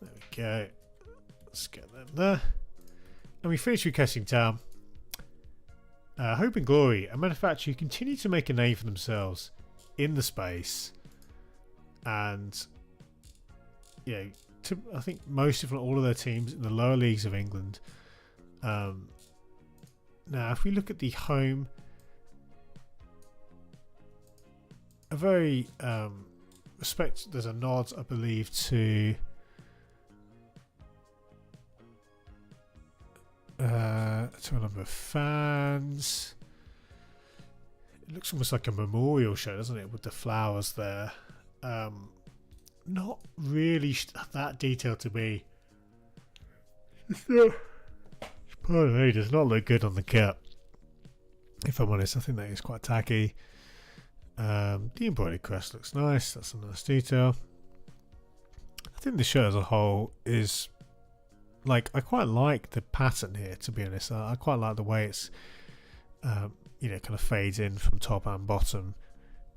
There we go. Let's get them there. And we finish with Kessing Town. Hope and Glory, a manufacturer who continue to make a name for themselves in the space. And yeah, I think most, if not all, of their teams in the lower leagues of England. Now, if we look at the home, a very there's a nod, I believe, to a number of fans. It looks almost like a memorial show, doesn't it, with the flowers there. Not really that detailed to me. Pardon me, does not look good on the kit. If I'm honest, I think that is quite tacky. The embroidered crest looks nice. That's a nice detail. I think the shirt as a whole is like, I quite like the pattern here, to be honest. I quite like the way it's kind of fades in from top and bottom.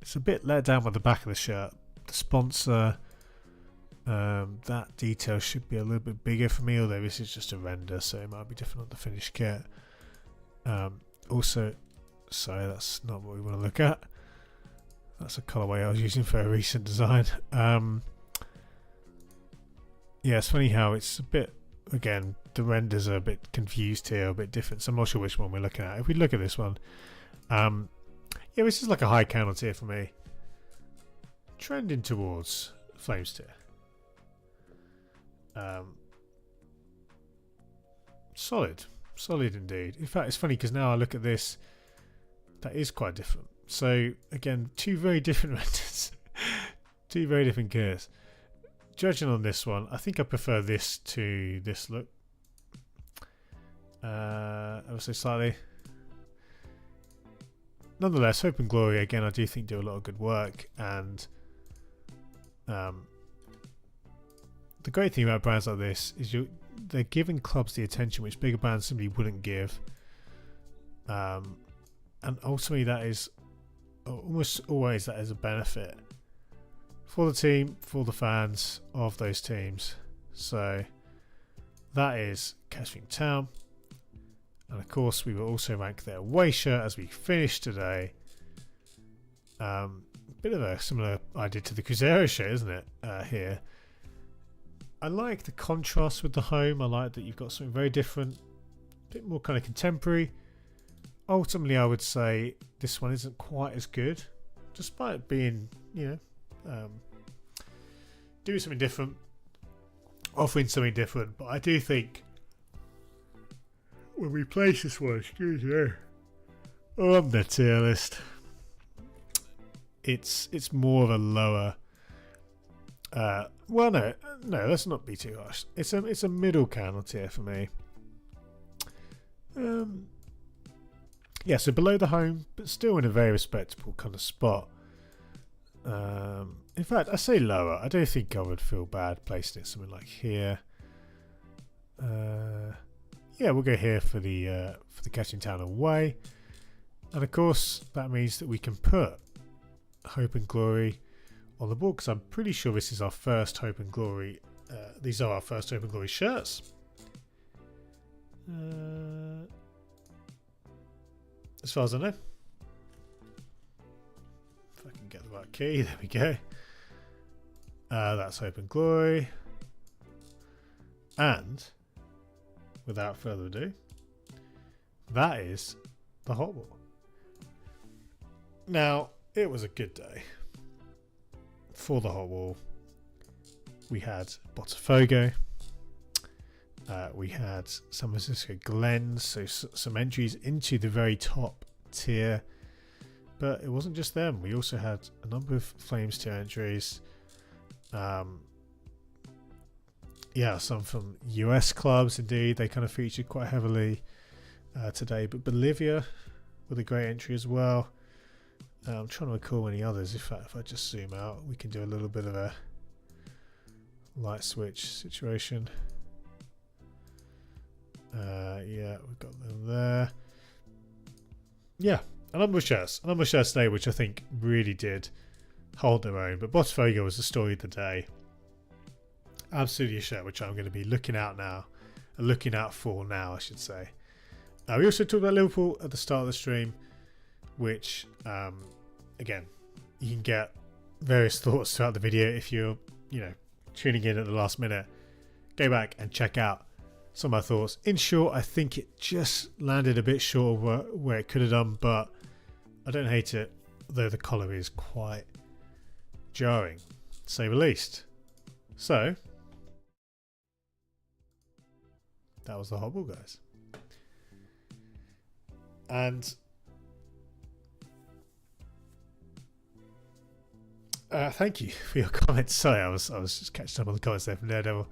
It's a bit let down by the back of the shirt. The sponsor, that detail should be a little bit bigger for me, although this is just a render, so it might be different on the finished kit. Also, sorry, that's not what we want to look at. That's a colourway I was using for a recent design. Yeah, it's funny how it's a bit, again, the renders are a bit confused here, a bit different, so I'm not sure which one we're looking at. If we look at this one, yeah, this is like a high candle tier for me. Trending towards Flames tier. Solid indeed. In fact, it's funny because now I look at this, that is quite different. So again, two very different renders, two very different gears. Judging on this one, I think I prefer this to this look. I would say slightly. Nonetheless, Hope and Glory, again, I do think do a lot of good work, and the great thing about brands like this is they're giving clubs the attention which bigger brands simply wouldn't give, and ultimately that is almost always that is a benefit for the team, for the fans of those teams. So that is Kettering Town, and of course we will also rank their away shirt as we finish today. Bit of a similar idea to the Cruzeiro shirt, isn't it? Here, I like the contrast with the home. I like that you've got something very different, a bit more kind of contemporary. Ultimately, I would say this one isn't quite as good, despite being, doing something different, offering something different. But I do think when we place this one, on the tier list, it's more of a lower. Well, no, let's not be too harsh. It's a middle candle tier for me. Yeah, so below the home, but still in a very respectable kind of spot. In fact, I say lower. I don't think I would feel bad placing it something like here. Yeah, we'll go here for the Kettering Town away, and of course that means that we can put Hope and Glory on the board, because I'm pretty sure this is our first Hope and Glory. These are our first Hope and Glory shirts. As far as I know. If I can get the right key, there we go. That's Hope and Glory. And without further ado, that is the hot ball. Now, it was a good day for the hot wall. We had Botafogo. We had San Francisco Glens, so some entries into the very top tier. But it wasn't just them. We also had a number of Flames tier entries. Yeah, some from US clubs, indeed. They kind of featured quite heavily today. But Bolivia with a great entry as well. I'm trying to recall any others. In fact, if I just zoom out, we can do a little bit of a light switch situation. Yeah, we've got them there. Yeah, a number of shirts today, which I think really did hold their own. But Botafogo was the story of the day. Absolutely a shirt which I'm going to be looking out for now, I should say. We also talked about Liverpool at the start of the stream, which again, you can get various thoughts throughout the video if you're tuning in at the last minute. Go back and check out some of my thoughts. In short, I think it just landed a bit short of where it could have done, but I don't hate it, though the collar is quite jarring, to say the least. So that was the hot ball, guys. And thank you for your comments. Sorry, I was just catching up on the comments there from Daredevil.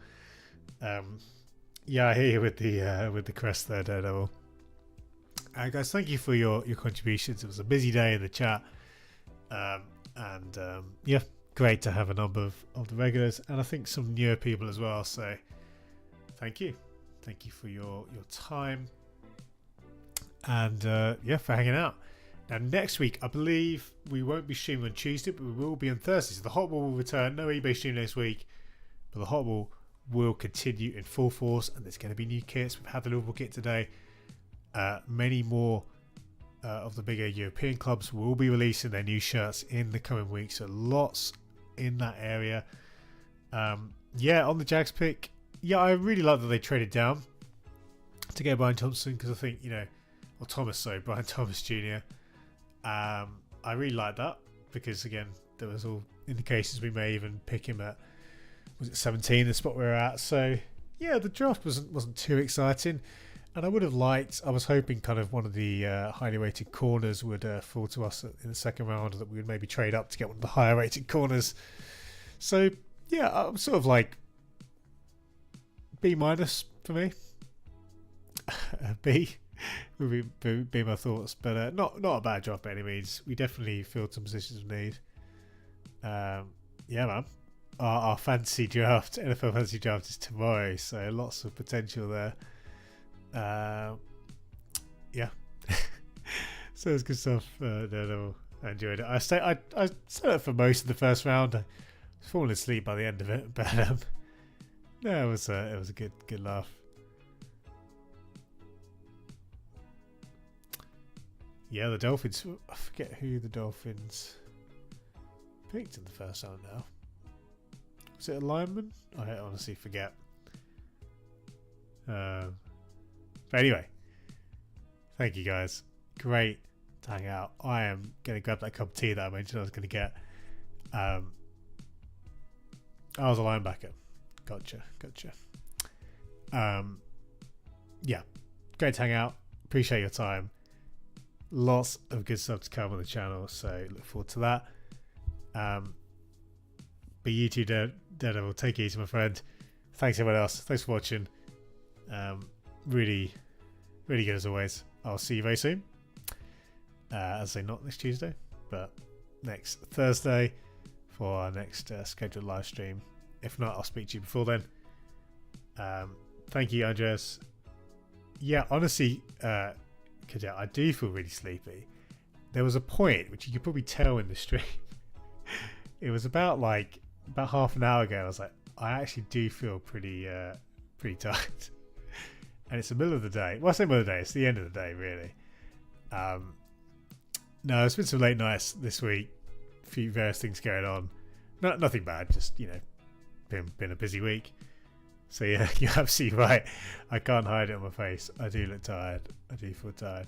Yeah, I hear you with the crest there, Daredevil. Guys, thank you for your contributions. It was a busy day in the chat, and yeah, great to have a number of the regulars, and I think some newer people as well. So thank you for your time, and yeah, for hanging out. Now next week, I believe we won't be streaming on Tuesday, but we will be on Thursday. So the hot ball will return. No eBay stream next week, but the hot ball will continue in full force, and there's going to be new kits. We've had the Liverpool kit today. Many more of the bigger European clubs will be releasing their new shirts in the coming weeks, so lots in that area. Yeah, on the Jags pick, yeah, I really like that they traded down to get Brian Thompson, because I think, Brian Thomas Jr. I really like that, because again, there was all indications we may even pick him at, was it 17, the spot we were at. So yeah, the draft wasn't too exciting, and I was hoping kind of one of the highly rated corners would fall to us in the second round, that we would maybe trade up to get one of the higher rated corners. So yeah, I'm sort of like B- for me. B would be my thoughts, but not a bad draft by any means. We definitely filled some positions of need. Yeah, man. Our fantasy draft, NFL fantasy draft, is tomorrow, so lots of potential there. Yeah. So it's good stuff. I enjoyed it. I stayed up for most of the first round. I was falling asleep by the end of it, but no, it was a good laugh. Yeah, the Dolphins. I forget who the Dolphins picked in the first round now. Was it a lineman? I honestly forget. But anyway, thank you guys. Great to hang out. I am going to grab that cup of tea that I mentioned I was going to get. I was a linebacker. Gotcha. Yeah, great to hang out. Appreciate your time. Lots of good stuff to come on the channel, so look forward to that. But you too, Daredevil, take it easy, my friend. Thanks everyone else. Thanks for watching. Really good as always. I'll see you very soon. As I say, not next Tuesday, but next Thursday for our next scheduled live stream. If not, I'll speak to you before then. Thank you, Andreas. Yeah, honestly, Cadet, I do feel really sleepy. There was a point which you could probably tell in the stream. It was about half an hour ago. I was like, I actually do feel pretty tired. And it's the middle of the day. Well, I say middle of the day. It's the end of the day, really. No, it's been some late nights this week. A few various things going on. Nothing bad. Just been a busy week. So yeah, you're absolutely right. I can't hide it on my face. I do look tired. I do feel tired.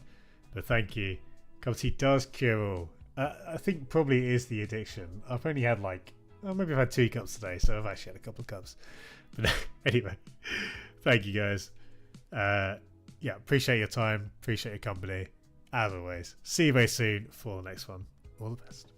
But thank you. Cup of tea does cure all. I think probably it is the addiction. I've only had maybe I've had 2 cups today, so I've actually had a couple of cups. But anyway, thank you guys. Yeah, appreciate your time, appreciate your company. As always, see you very soon for the next one. All the best.